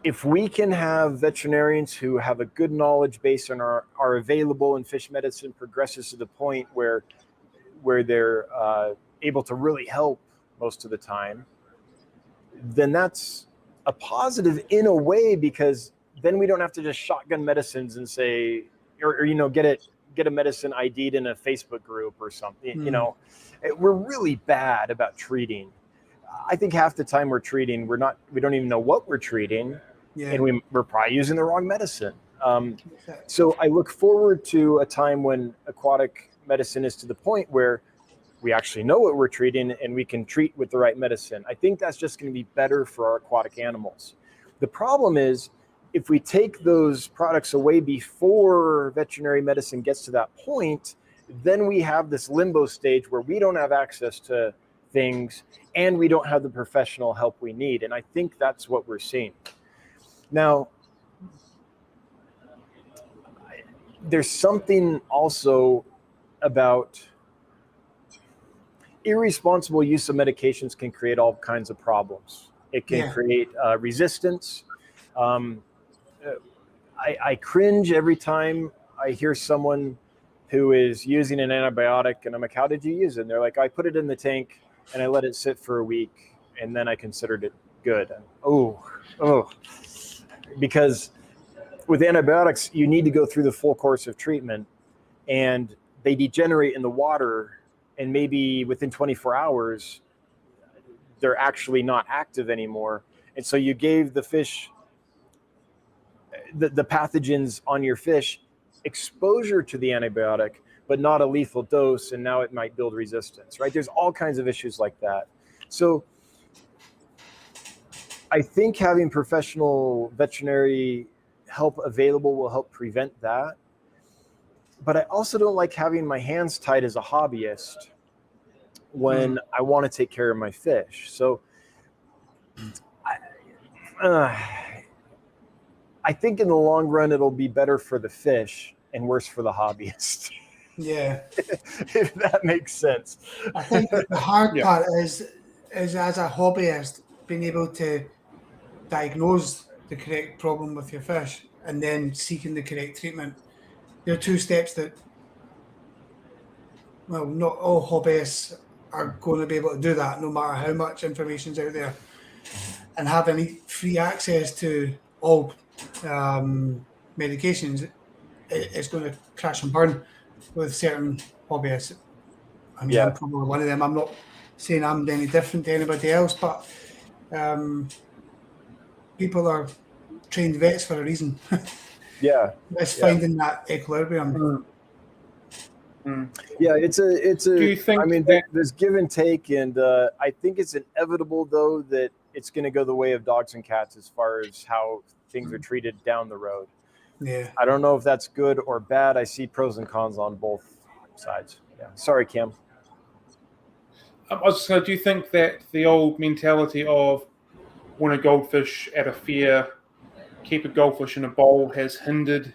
if we can have veterinarians who have a good knowledge base and are available, and fish medicine progresses to the point where they're able to really help most of the time, then that's a positive in a way, because then we don't have to just shotgun medicines and say, or get a medicine ID'd in a Facebook group or something. We're really bad about treating. I think half the time we're treating, we don't even know what we're treating, and we're probably using the wrong medicine. So I look forward to a time when aquatic medicine is to the point where we actually know what we're treating and we can treat with the right medicine. I think that's just going to be better for our aquatic animals. The problem is, if we take those products away before veterinary medicine gets to that point, then we have this limbo stage where we don't have access to things and we don't have the professional help we need. And I think that's what we're seeing. Now, there's something also about irresponsible use of medications can create all kinds of problems. It can create resistance. I cringe every time I hear someone who is using an antibiotic and I'm like, how did you use it? And they're like, I put it in the tank and I let it sit for a week and then I considered it good. Because with antibiotics, you need to go through the full course of treatment, and they degenerate in the water, and maybe within 24 hours, they're actually not active anymore. And so you gave the fish, the pathogens on your fish, exposure to the antibiotic, but not a lethal dose, and now it might build resistance, right? There's all kinds of issues like that. So I think having professional veterinary help available will help prevent that. But I also don't like having my hands tied as a hobbyist when I want to take care of my fish. So I think in the long run, it'll be better for the fish and worse for the hobbyist. Yeah. If that makes sense. I think the hard part is as a hobbyist, being able to diagnose the correct problem with your fish and then seeking the correct treatment. There are two steps that, well, not all hobbyists are going to be able to do that, no matter how much information's out there. And having free access to all medications, it's going to crash and burn with certain hobbyists. I mean, I'm probably one of them. I'm not saying I'm any different to anybody else, but people are trained vets for a reason. It's finding that equilibrium. Yeah, it's a. Do you think? I mean, there's give and take, and I think it's inevitable though that it's going to go the way of dogs and cats as far as how things are treated down the road. Yeah, I don't know if that's good or bad. I see pros and cons on both sides. Yeah. Sorry, Kim. I was just going, do you think that the old mentality of when a goldfish at a fair, keep a goldfish in a bowl has hindered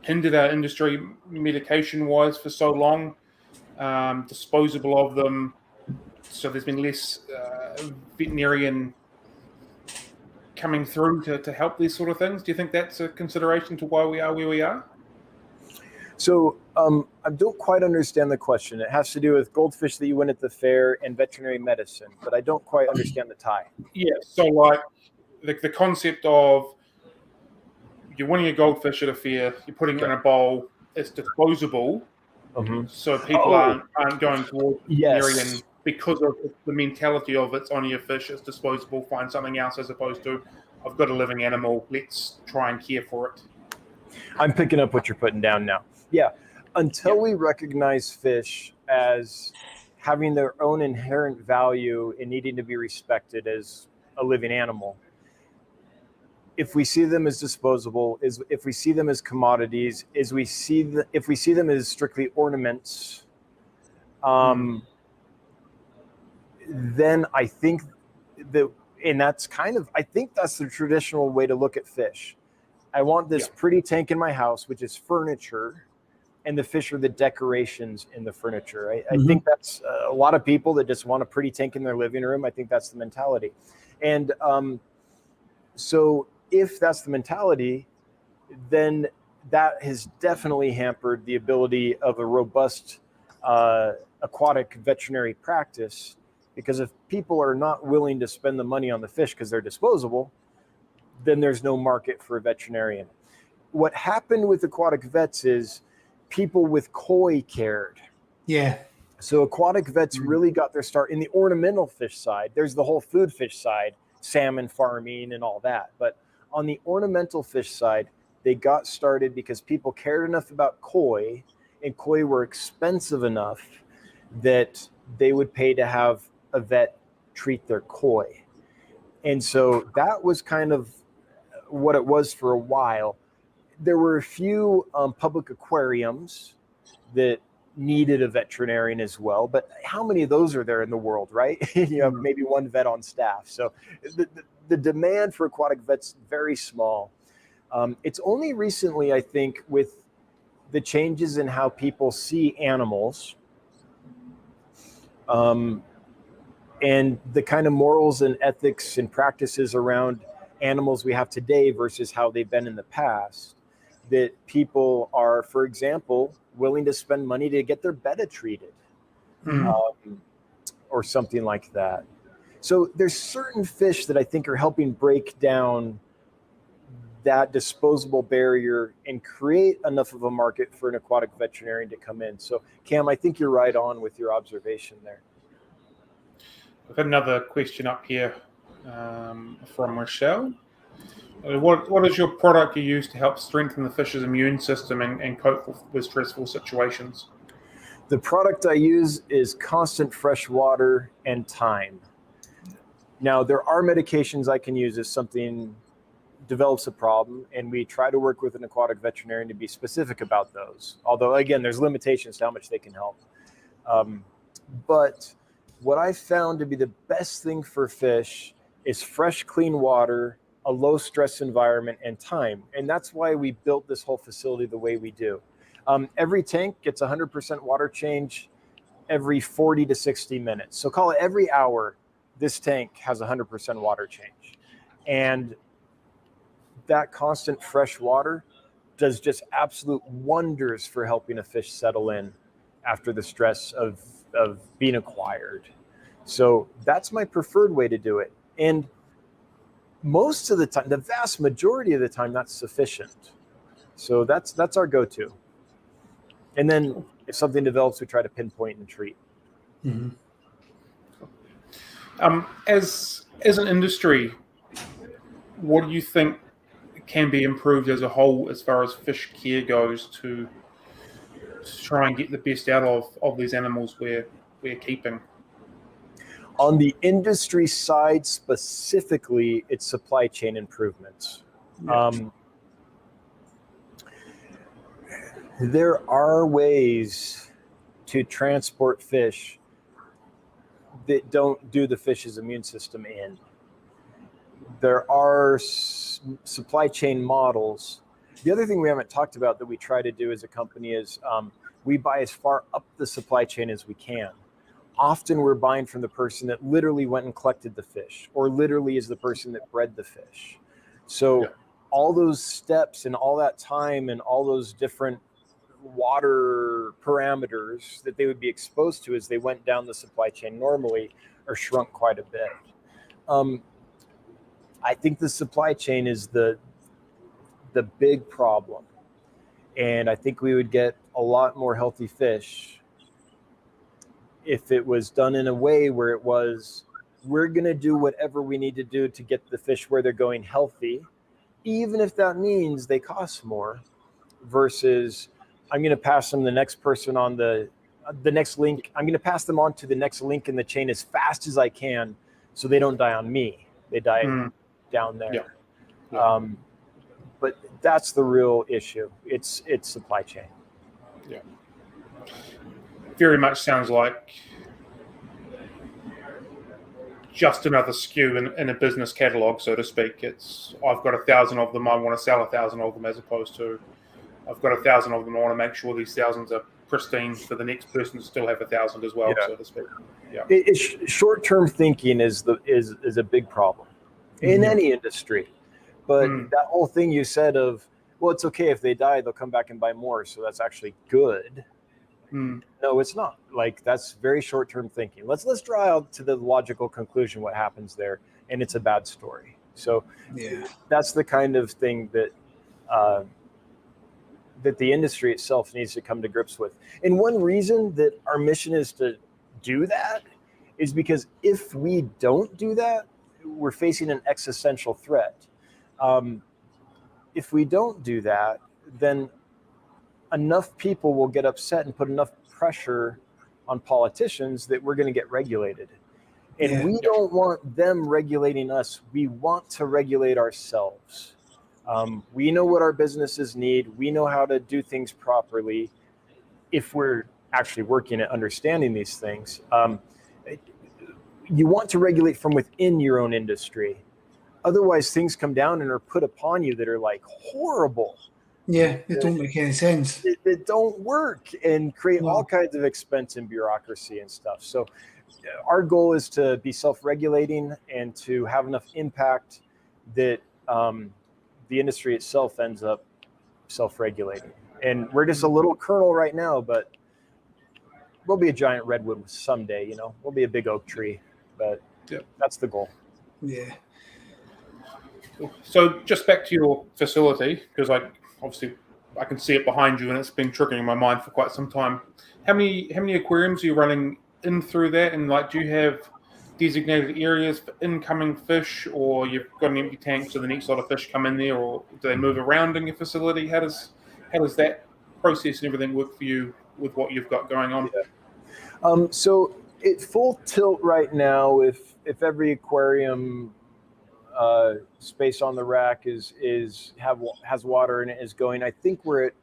our industry medication-wise for so long, disposable of them, so there's been less veterinarian coming through to help these sort of things? Do you think that's a consideration to why we are where we are? So I don't quite understand the question. It has to do with goldfish that you win at the fair and veterinary medicine, but I don't quite understand the tie. Yeah, so like the concept of you're winning a goldfish at a fair, you're putting it in a bowl, it's disposable, so people aren't going towards veterinarian because of the mentality of it's only a fish, it's disposable, find something else, as opposed to I've got a living animal, let's try and care for it. I'm picking up what you're putting down now. Yeah, until we recognize fish as having their own inherent value and needing to be respected as a living animal, if we see them as disposable, if we see them as commodities, if we see them as strictly ornaments, then I think that's the traditional way to look at fish. I want this pretty tank in my house, which is furniture, and the fish are the decorations in the furniture. I think that's a lot of people that just want a pretty tank in their living room. I think that's the mentality. And so if that's the mentality, then that has definitely hampered the ability of a robust aquatic veterinary practice, because if people are not willing to spend the money on the fish because they're disposable, then there's no market for a veterinarian. What happened with aquatic vets is people with koi cared. Yeah. So aquatic vets really got their start in the ornamental fish side. There's the whole food fish side, salmon farming and all that. But on the ornamental fish side, they got started because people cared enough about koi, and koi were expensive enough that they would pay to have a vet treat their koi. And so that was kind of what it was for a while. There were a few public aquariums that needed a veterinarian as well, but how many of those are there in the world, right? You have maybe one vet on staff. So the demand for aquatic vets very small. It's only recently, I think, with the changes in how people see animals, and the kind of morals and ethics and practices around animals we have today versus how they've been in the past, that people are, for example, willing to spend money to get their betta treated, or something like that. So there's certain fish that I think are helping break down that disposable barrier and create enough of a market for an aquatic veterinarian to come in. So Cam, I think you're right on with your observation there. I've got another question up here from Rochelle. What is your product you use to help strengthen the fish's immune system and cope with stressful situations? The product I use is constant fresh water and thyme. Now, there are medications I can use if something develops a problem, and we try to work with an aquatic veterinarian to be specific about those. Although, again, there's limitations to how much they can help. But what I found to be the best thing for fish is fresh, clean water, a low stress environment, and time. And that's why we built this whole facility the way we do. Every tank gets 100% water change every 40 to 60 minutes. So call it every hour, this tank has 100% water change. And that constant fresh water does just absolute wonders for helping a fish settle in after the stress of being acquired. So that's my preferred way to do it. And most of the time, the vast majority of the time, that's sufficient. So that's our go-to. And then if something develops, we try to pinpoint and treat. Mm-hmm. As an industry, what do you think can be improved as a whole as far as fish care goes to try and get the best out of these animals we're keeping? On the industry side specifically, it's supply chain improvements. Yeah. There are ways to transport fish that don't do the fish's immune system in. There are supply chain models. The other thing we haven't talked about that we try to do as a company is we buy as far up the supply chain as we can. Often we're buying from the person that literally went and collected the fish, or literally is the person that bred the fish. So all those steps and all that time and all those different water parameters that they would be exposed to as they went down the supply chain normally are shrunk quite a bit. I think the supply chain is the big problem. And I think we would get a lot more healthy fish if it was done in a way where it was, we're going to do whatever we need to do to get the fish where they're going healthy, even if that means they cost more, versus I'm going to pass them the next person on the next link. I'm going to pass them on to the next link in the chain as fast as I can so they don't die on me. They die down there. Yeah. But that's the real issue. It's supply chain. Yeah. Very much sounds like just another SKU in a business catalog, so to speak. It's I've got 1,000 of them, I want to sell 1,000 of them, as opposed to I've got 1,000 of them, I want to make sure these thousands are pristine for the next person to still have 1,000 as well, so to speak. Yeah. Short-term thinking is a big problem in any industry. But that whole thing you said of, well, it's okay if they die, they'll come back and buy more, so that's actually good. No, it's not. Like, that's very short-term thinking. Let's draw out to the logical conclusion what happens there, and it's a bad story. So that's the kind of thing that that the industry itself needs to come to grips with. And one reason that our mission is to do that is because if we don't do that, we're facing an existential threat. If we don't do that, then enough people will get upset and put enough pressure on politicians that we're going to get regulated. And we don't want them regulating us. We want to regulate ourselves. We know what our businesses need. We know how to do things properly if we're actually working at understanding these things. You want to regulate from within your own industry. Otherwise, things come down and are put upon you that are like horrible. Yeah, it don't make any sense. It don't work and create all kinds of expense and bureaucracy and stuff. So our goal is to be self-regulating and to have enough impact that the industry itself ends up self-regulating. And we're just a little kernel right now, but we'll be a giant redwood someday, you know. We'll be a big oak tree, but that's the goal. Yeah. So just back to your facility, because obviously I can see it behind you and it's been triggering my mind for quite some time. How many aquariums are you running in through that? And do you have designated areas for incoming fish, or you've got an empty tank so the next lot of fish come in there, or do they move around in your facility? How does that process and everything work for you with what you've got going on? So It full tilt right now. If every aquarium space on the rack has water in it is going, I think we're at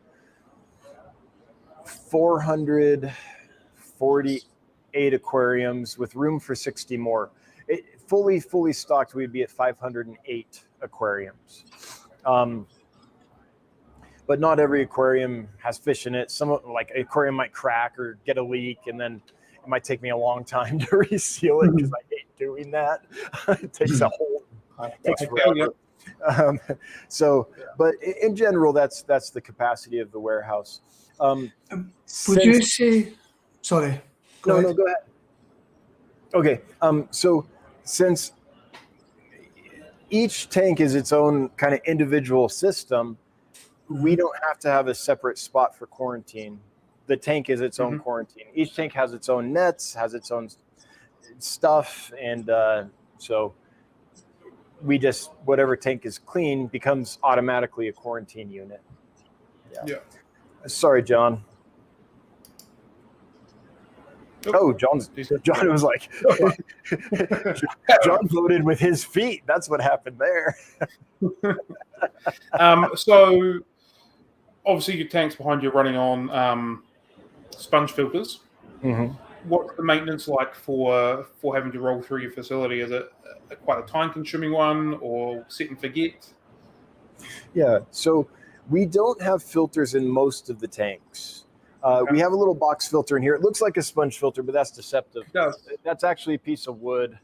448 aquariums with room for 60 more. Fully stocked, we'd be at 508 aquariums. But not every aquarium has fish in it. Some, like an aquarium, might crack or get a leak, and then it might take me a long time to reseal it because I hate doing that. It takes forever. But in general, that's the capacity of the warehouse. Would you say? Sorry. Go ahead. Okay. So since each tank is its own kind of individual system, we don't have to have a separate spot for quarantine. The tank is its own quarantine. Each tank has its own nets, has its own stuff, and so we just, whatever tank is clean becomes automatically a quarantine unit. Yeah. Sorry, John. Oh, John was like, John voted with his feet. That's what happened there. So obviously your tank's behind you running on sponge filters. Mm-hmm. What's the maintenance like for having to roll through your facility? Is it quite a time-consuming one, or set and forget? Yeah, so we don't have filters in most of the tanks. We have a little box filter in here. It looks like a sponge filter, but that's deceptive. It does. That's actually a piece of wood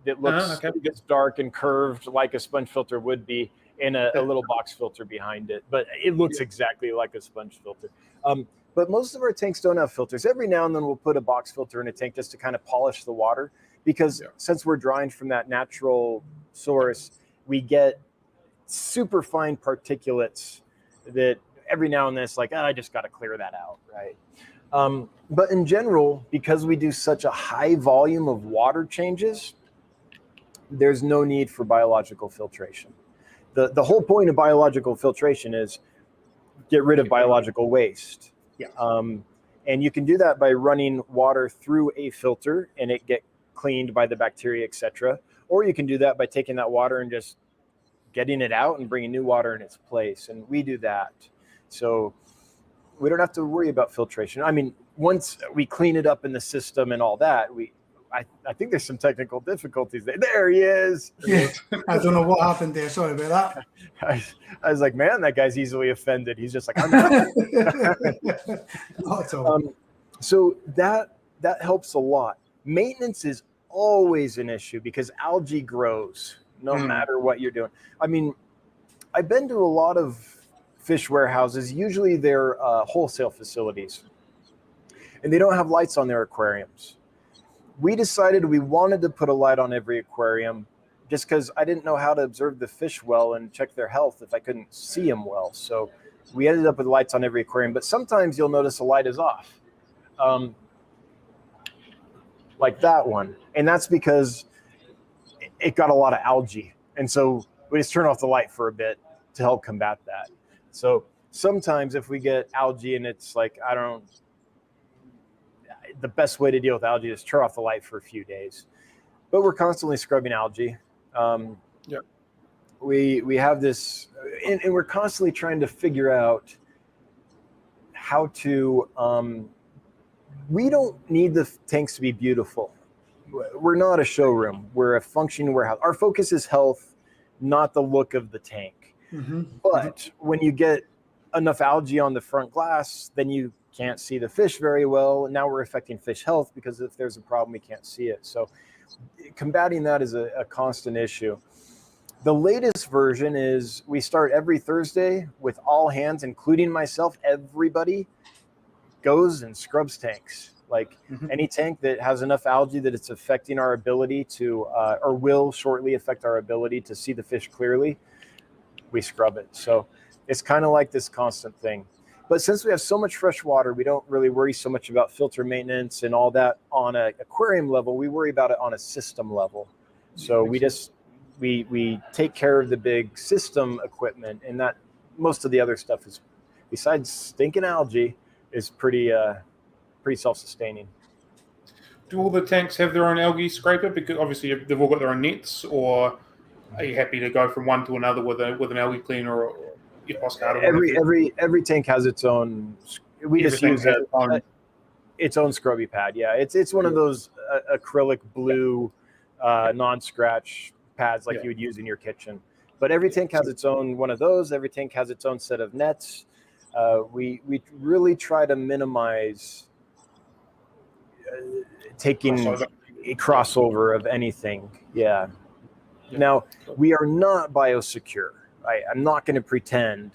that looks it gets dark and curved like a sponge filter would be, and a little box filter behind it. But it looks exactly like a sponge filter. But most of our tanks don't have filters. Every now and then we'll put a box filter in a tank just to kind of polish the water, because since we're drying from that natural source, we get super fine particulates that every now and then it's like, I just got to clear that out, right? But in general, because we do such a high volume of water changes, there's no need for biological filtration. The whole point of biological filtration is get rid of biological waste. And you can do that by running water through a filter and it get cleaned by the bacteria, etc. Or you can do that by taking that water and just getting it out and bringing new water in its place. And we do that. So we don't have to worry about filtration. I mean, once we clean it up in the system and all that, I think there's some technical difficulties there. There he is. Yeah, I don't know what happened there. Sorry about that. I was like, man, that guy's easily offended. He's just like, I'm not. Not at all. So that helps a lot. Maintenance is always an issue because algae grows no matter what you're doing. I mean, I've been to a lot of fish warehouses. Usually they're wholesale facilities, and they don't have lights on their aquariums. We decided we wanted to put a light on every aquarium just because I didn't know how to observe the fish well and check their health if I couldn't see them well. So we ended up with lights on every aquarium. But sometimes you'll notice a light is off, like that one. And that's because it got a lot of algae. And so we just turn off the light for a bit to help combat that. So sometimes if we get algae and it's like, the best way to deal with algae is turn off the light for a few days. But we're constantly scrubbing algae. We have this, and we're constantly trying to figure out how to, we don't need the tanks to be beautiful. We're not a showroom. We're a functioning warehouse. Our focus is health, not the look of the tank. But when you get enough algae on the front glass, then you can't see the fish very well. And now we're affecting fish health because if there's a problem, we can't see it. So combating that is a constant issue. The latest version is we start every Thursday with all hands, including myself. Everybody goes and scrubs tanks. Like any tank that has enough algae that it's affecting our ability to, or will shortly affect our ability to see the fish clearly, we scrub it. So it's kind of like this constant thing. But since we have so much fresh water, we don't really worry so much about filter maintenance and all that on an aquarium level. We worry about it on a system level. So we take care of the big system equipment, and that most of the other stuff is, besides stinking algae, is pretty self-sustaining. do all the tanks have their own algae scraper? Because obviously they've all got their own nets, or are you happy to go from one to another with an algae cleaner or your postcard or whatever? Every tank has its own. We just use its own scrubby pad. Yeah, it's one of those acrylic blue non-scratch pads like you would use in your kitchen. But every tank has its own one of those. Every tank has its own set of nets. We really try to minimize taking a crossover of anything. Yeah. Now, we are not biosecure. I'm not going to pretend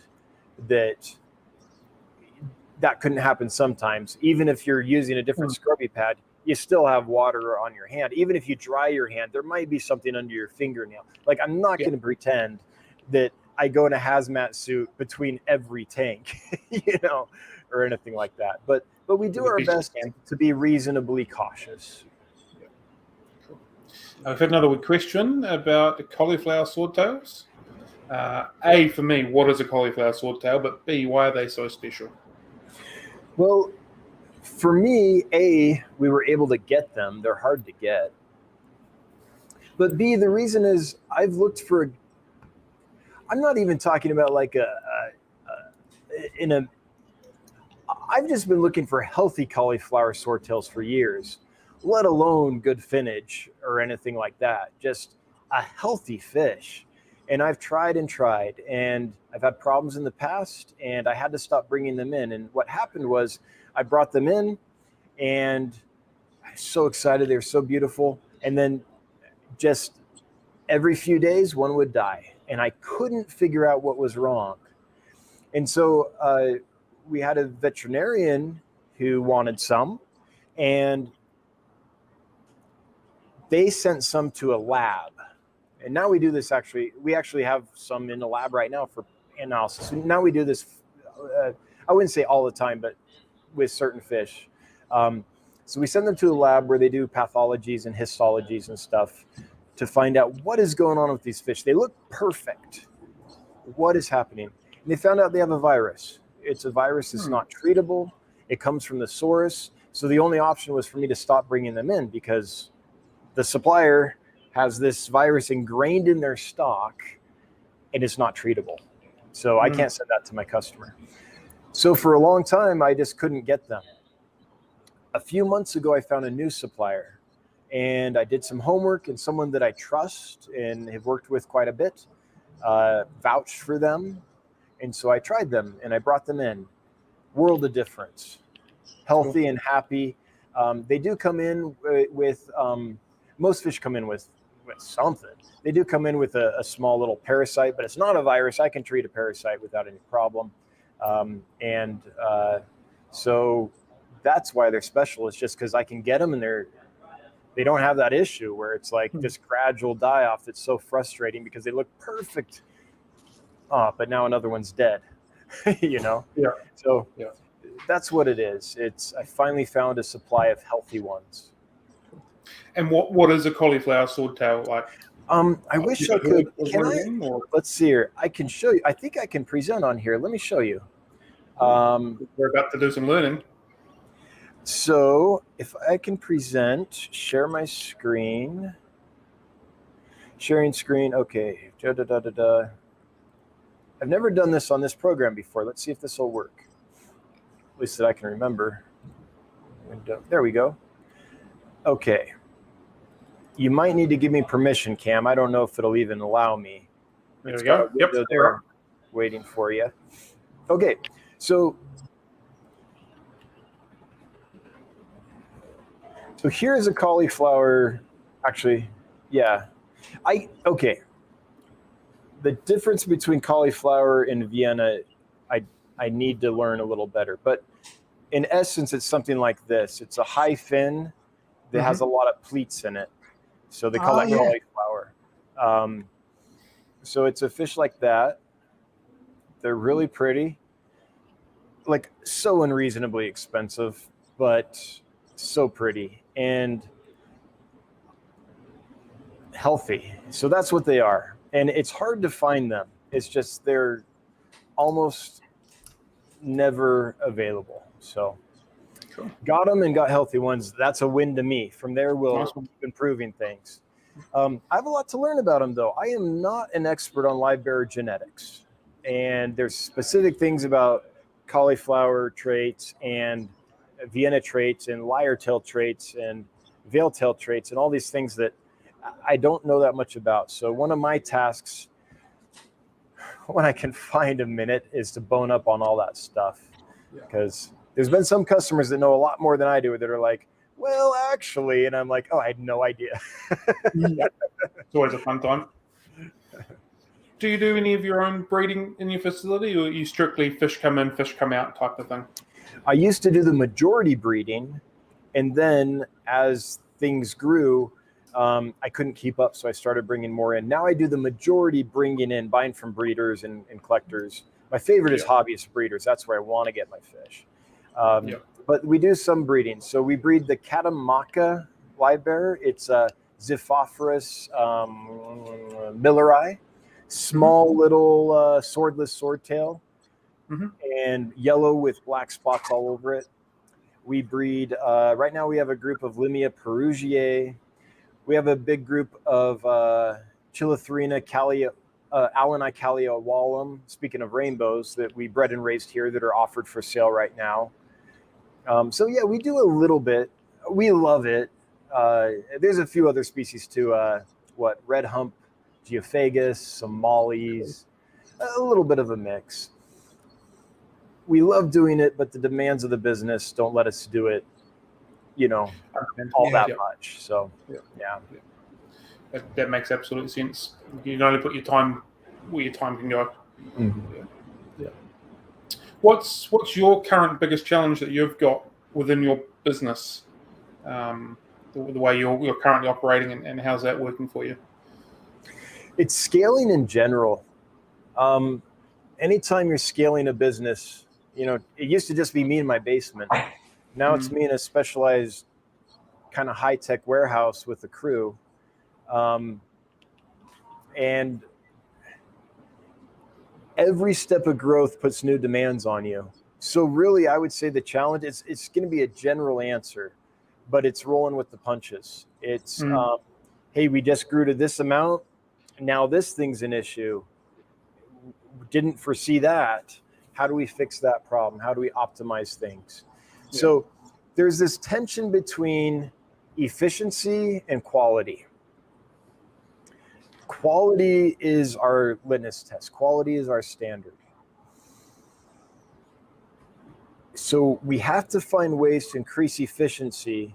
that couldn't happen sometimes. Even if you're using a different scrubby pad, you still have water on your hand. Even if you dry your hand, there might be something under your fingernail. Like, I'm not going to pretend that I go in a hazmat suit between every tank, or anything like that. But we do our best to be reasonably cautious. I've had another question about the cauliflower swordtails. A, for me, what is a cauliflower swordtail? But B, why are they so special? Well, for me, A, we were able to get them. They're hard to get. But B, the reason is I've looked for. I'm not even talking about like I've just been looking for healthy cauliflower swordtails for years, let alone good finnage or anything like that. Just a healthy fish. And I've tried, and I've had problems in the past, and I had to stop bringing them in. And what happened was I brought them in, and I was so excited. They were so beautiful. And then just every few days, one would die. And I couldn't figure out what was wrong. And so we had a veterinarian who wanted some, and they sent some to a lab. And now we do this we actually have some in the lab right now for analysis. Now we do this, I wouldn't say all the time, but with certain fish. So we send them to a lab where they do pathologies and histologies and stuff to find out what is going on with these fish. They look perfect. What is happening? And they found out they have a virus. It's a virus that's not treatable. It comes from the source. So the only option was for me to stop bringing them in because the supplier has this virus ingrained in their stock and it's not treatable. So I can't send that to my customer. So for a long time, I just couldn't get them. A few months ago, I found a new supplier, and I did some homework, and someone that I trust and have worked with quite a bit vouched for them. And so I tried them and I brought them in. World of difference. Healthy and happy. They do come in with most fish come in with something. They do come in with a small little parasite, but it's not a virus. I can treat a parasite without any problem. So that's why they're special. It's just because I can get them and they don't have that issue where it's like this gradual die off that's so frustrating because they look perfect. But now another one's dead, Yeah. So that's what it is. I finally found a supply of healthy ones. And what is a cauliflower swordtail like? I wish I could. Let's see here. I can show you. I think I can present on here. Let me show you. We're about to do some learning. So if I can present, share my screen. Sharing screen. Okay. I've never done this on this program before. Let's see if this will work. At least that I can remember. There we go. Okay. You might need to give me permission, Cam. I don't know if it'll even allow me. There we go. Yep. There, waiting for you. Okay. So here's a cauliflower. Actually, yeah. Okay. The difference between cauliflower and Vienna, I need to learn a little better. But in essence, it's something like this. It's a high fin that has a lot of pleats in it. So they call that cauliflower. So it's a fish like that. They're really pretty. Like so unreasonably expensive, but so pretty and healthy. So that's what they are. And it's hard to find them. It's just they're almost never available. So Sure. Got them and got healthy ones. That's a win to me. From there, we'll Nice. keep improving things. I have a lot to learn about them, though. I am not an expert on live bearer genetics. And there's specific things about cauliflower traits and Vienna traits and lyre tail traits and veil tail traits and all these things that I don't know that much about. So one of my tasks, when I can find a minute, is to bone up on all that stuff. Because there's been some customers that know a lot more than I do that are like, well, actually, and I'm like, oh, I had no idea. It's always a fun time. Do you do any of your own breeding in your facility, or are you strictly fish come in, fish come out type of thing? I used to do the majority breeding, and then as things grew, I couldn't keep up, so I started bringing more in. Now I do the majority bringing in, buying from breeders and collectors. My favorite is hobbyist breeders. That's where I want to get my fish. But we do some breeding. So we breed the Catamaca live bearer. It's a Xiphophorus milleri. Small little swordless swordtail, and yellow with black spots all over it. We breed, right now we have a group of Limia perugiae. We have a big group of Chilothrina alleni caliawallum, speaking of rainbows, that we bred and raised here that are offered for sale right now. So yeah, we do a little bit. We love it. There's a few other species too. Red hump Geophagus, some mollies, a little bit of a mix. We love doing it, but the demands of the business don't let us do it, all that much. So, yeah. That makes absolute sense. You can only put your time where your time can go. Yeah. What's your current biggest challenge that you've got within your business? The way you're currently operating, and how's that working for you? It's scaling in general. Anytime you're scaling a business, it used to just be me in my basement. Now it's me in a specialized kind of high-tech warehouse with a crew. And every step of growth puts new demands on you. So really, I would say the challenge is, it's going to be a general answer, but it's rolling with the punches. It's, hey, we just grew to this amount. Now this thing's an issue. Didn't foresee that. How do we fix that problem? How do we optimize things? Yeah. So there's this tension between efficiency and quality. Quality is our litmus test. Quality is our standard. So we have to find ways to increase efficiency,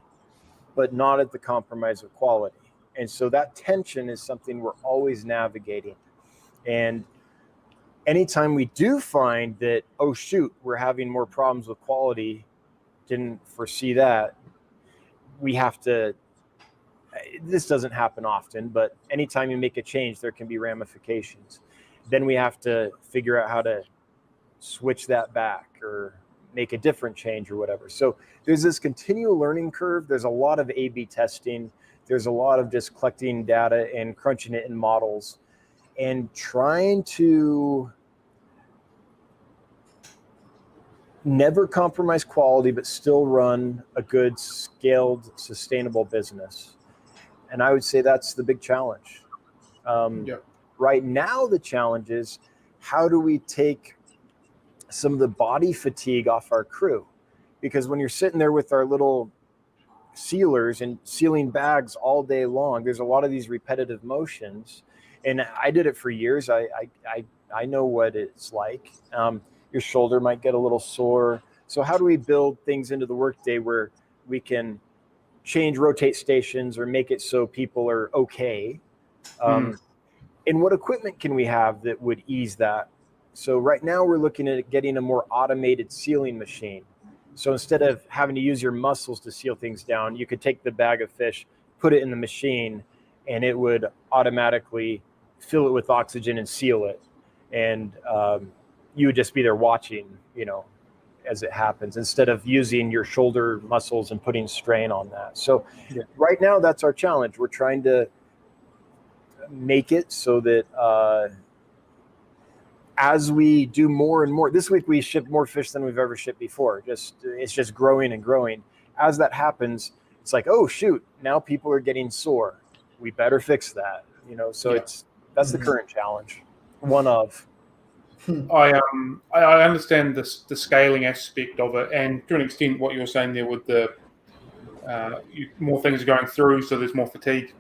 but not at the compromise of quality. And so that tension is something we're always navigating. And anytime we do find that, oh, shoot, we're having more problems with quality, didn't foresee that, we have to, this doesn't happen often, but anytime you make a change, there can be ramifications. Then we have to figure out how to switch that back or make a different change or whatever. So there's this continual learning curve. There's a lot of A/B testing. There's a lot of just collecting data and crunching it in models and trying to never compromise quality, but still run a good, scaled, sustainable business. And I would say that's the big challenge. Right now, the challenge is, how do we take some of the body fatigue off our crew? Because when you're sitting there with our little sealers and sealing bags all day long, there's a lot of these repetitive motions. And I did it for years. I know what it's like. Your shoulder might get a little sore. So how do we build things into the workday where we can change, rotate stations, or make it so people are okay? And what equipment can we have that would ease that? So right now we're looking at getting a more automated sealing machine. So instead of having to use your muscles to seal things down, you could take the bag of fish, put it in the machine, and it would automatically fill it with oxygen and seal it. And you would just be there watching, as it happens, instead of using your shoulder muscles and putting strain on that. So right now, that's our challenge. We're trying to make it so that as we do more and more, this week we shipped more fish than we've ever shipped before. It's just growing and growing. As that happens, it's like, oh shoot, now people are getting sore. We better fix that. So that's the current challenge. One of. I understand the scaling aspect of it, and to an extent, what you were saying there with the more things are going through, so there's more fatigue.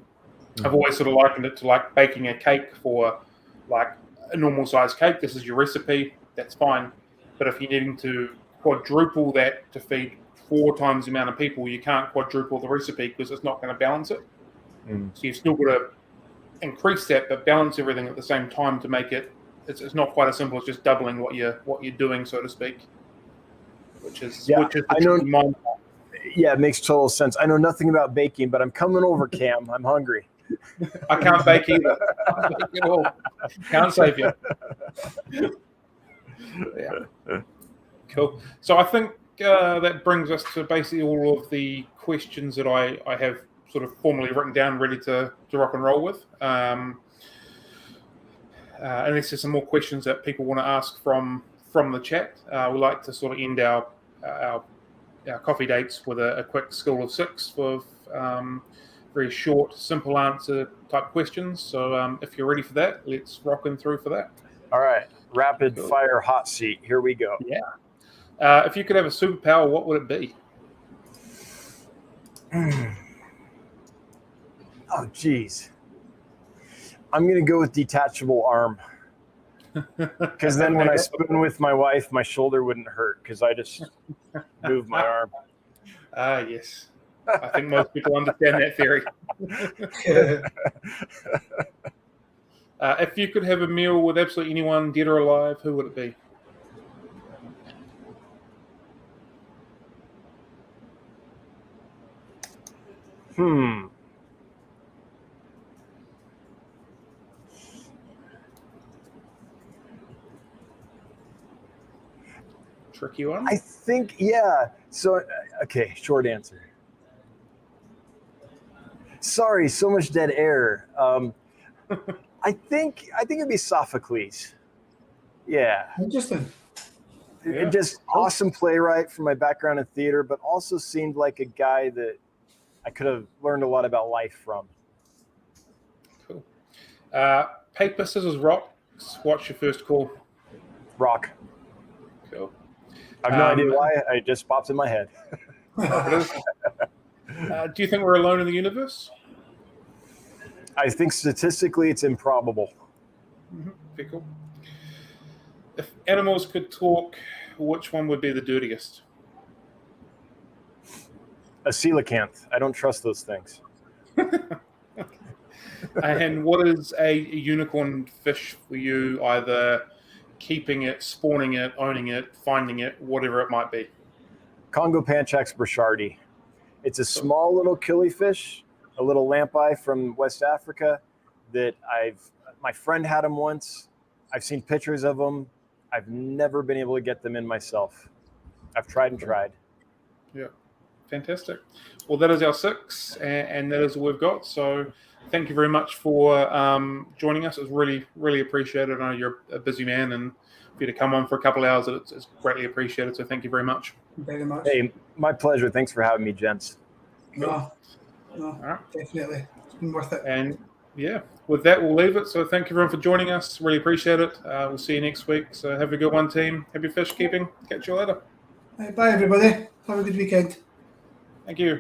I've always sort of likened it to like baking a cake for like a normal size cake. This is your recipe, that's fine. But if you're needing to quadruple that to feed 4 times the amount of people, you can't quadruple the recipe because it's not going to balance it. So you've still got to increase that, but balance everything at the same time to make it. It's not quite as simple as just doubling what you're doing, so to speak. Which is I know. Yeah, it makes total sense. I know nothing about baking, but I'm coming over, Cam. I'm hungry. I can't bake either. I can't bake at all. Can't save you. Yeah. Cool. So I think that brings us to basically all of the questions that I have sort of formally written down, ready to rock and roll with. Unless there's some more questions that people want to ask from the chat, we like to sort of end our coffee dates with a quick school of 6 for very short, simple answer type questions. So if you're ready for that, let's rock in through for that. All right. Rapid fire hot seat. Here we go. Yeah. If you could have a superpower, what would it be? Oh, geez. I'm going to go with detachable arm. Because then when I spoon with my wife, my shoulder wouldn't hurt because I just move my arm. Yes. I think most people understand that theory. If you could have a meal with absolutely anyone, dead or alive, who would it be? Tricky one? I think, yeah. So, okay, short answer. Sorry, so much dead air. I think it'd be Sophocles. Yeah. Interesting. Just awesome playwright from my background in theater, but also seemed like a guy that I could have learned a lot about life from. Cool. Paper, scissors, rocks. What's your first call? Rock. Cool. I have no idea why. It just pops in my head. Do you think we're alone in the universe? I think statistically it's improbable. Very cool. If animals could talk, which one would be the dirtiest? A coelacanth. I don't trust those things. And what is a unicorn fish for you, either keeping it, spawning it, owning it, finding it, whatever it might be? Congo Panchax burchardi. It's a small little killifish, a little lamprey from West Africa that my friend had him once. I've seen pictures of them. I've never been able to get them in myself. I've tried and tried. Yeah, fantastic. Well, that is our 6, and that is all we've got. So thank you very much for joining us. It was really, really appreciated. I know you're a busy man, and for you to come on for a couple of hours, it's greatly appreciated. So thank you very much. Very much. Hey, my pleasure. Thanks for having me, gents. No, right. Definitely. It's been worth it. And yeah, with that, we'll leave it. So thank you everyone for joining us. Really appreciate it. We'll see you next week. So have a good one, team. Happy fish keeping. Catch you later. Right, bye, everybody. Have a good weekend. Thank you.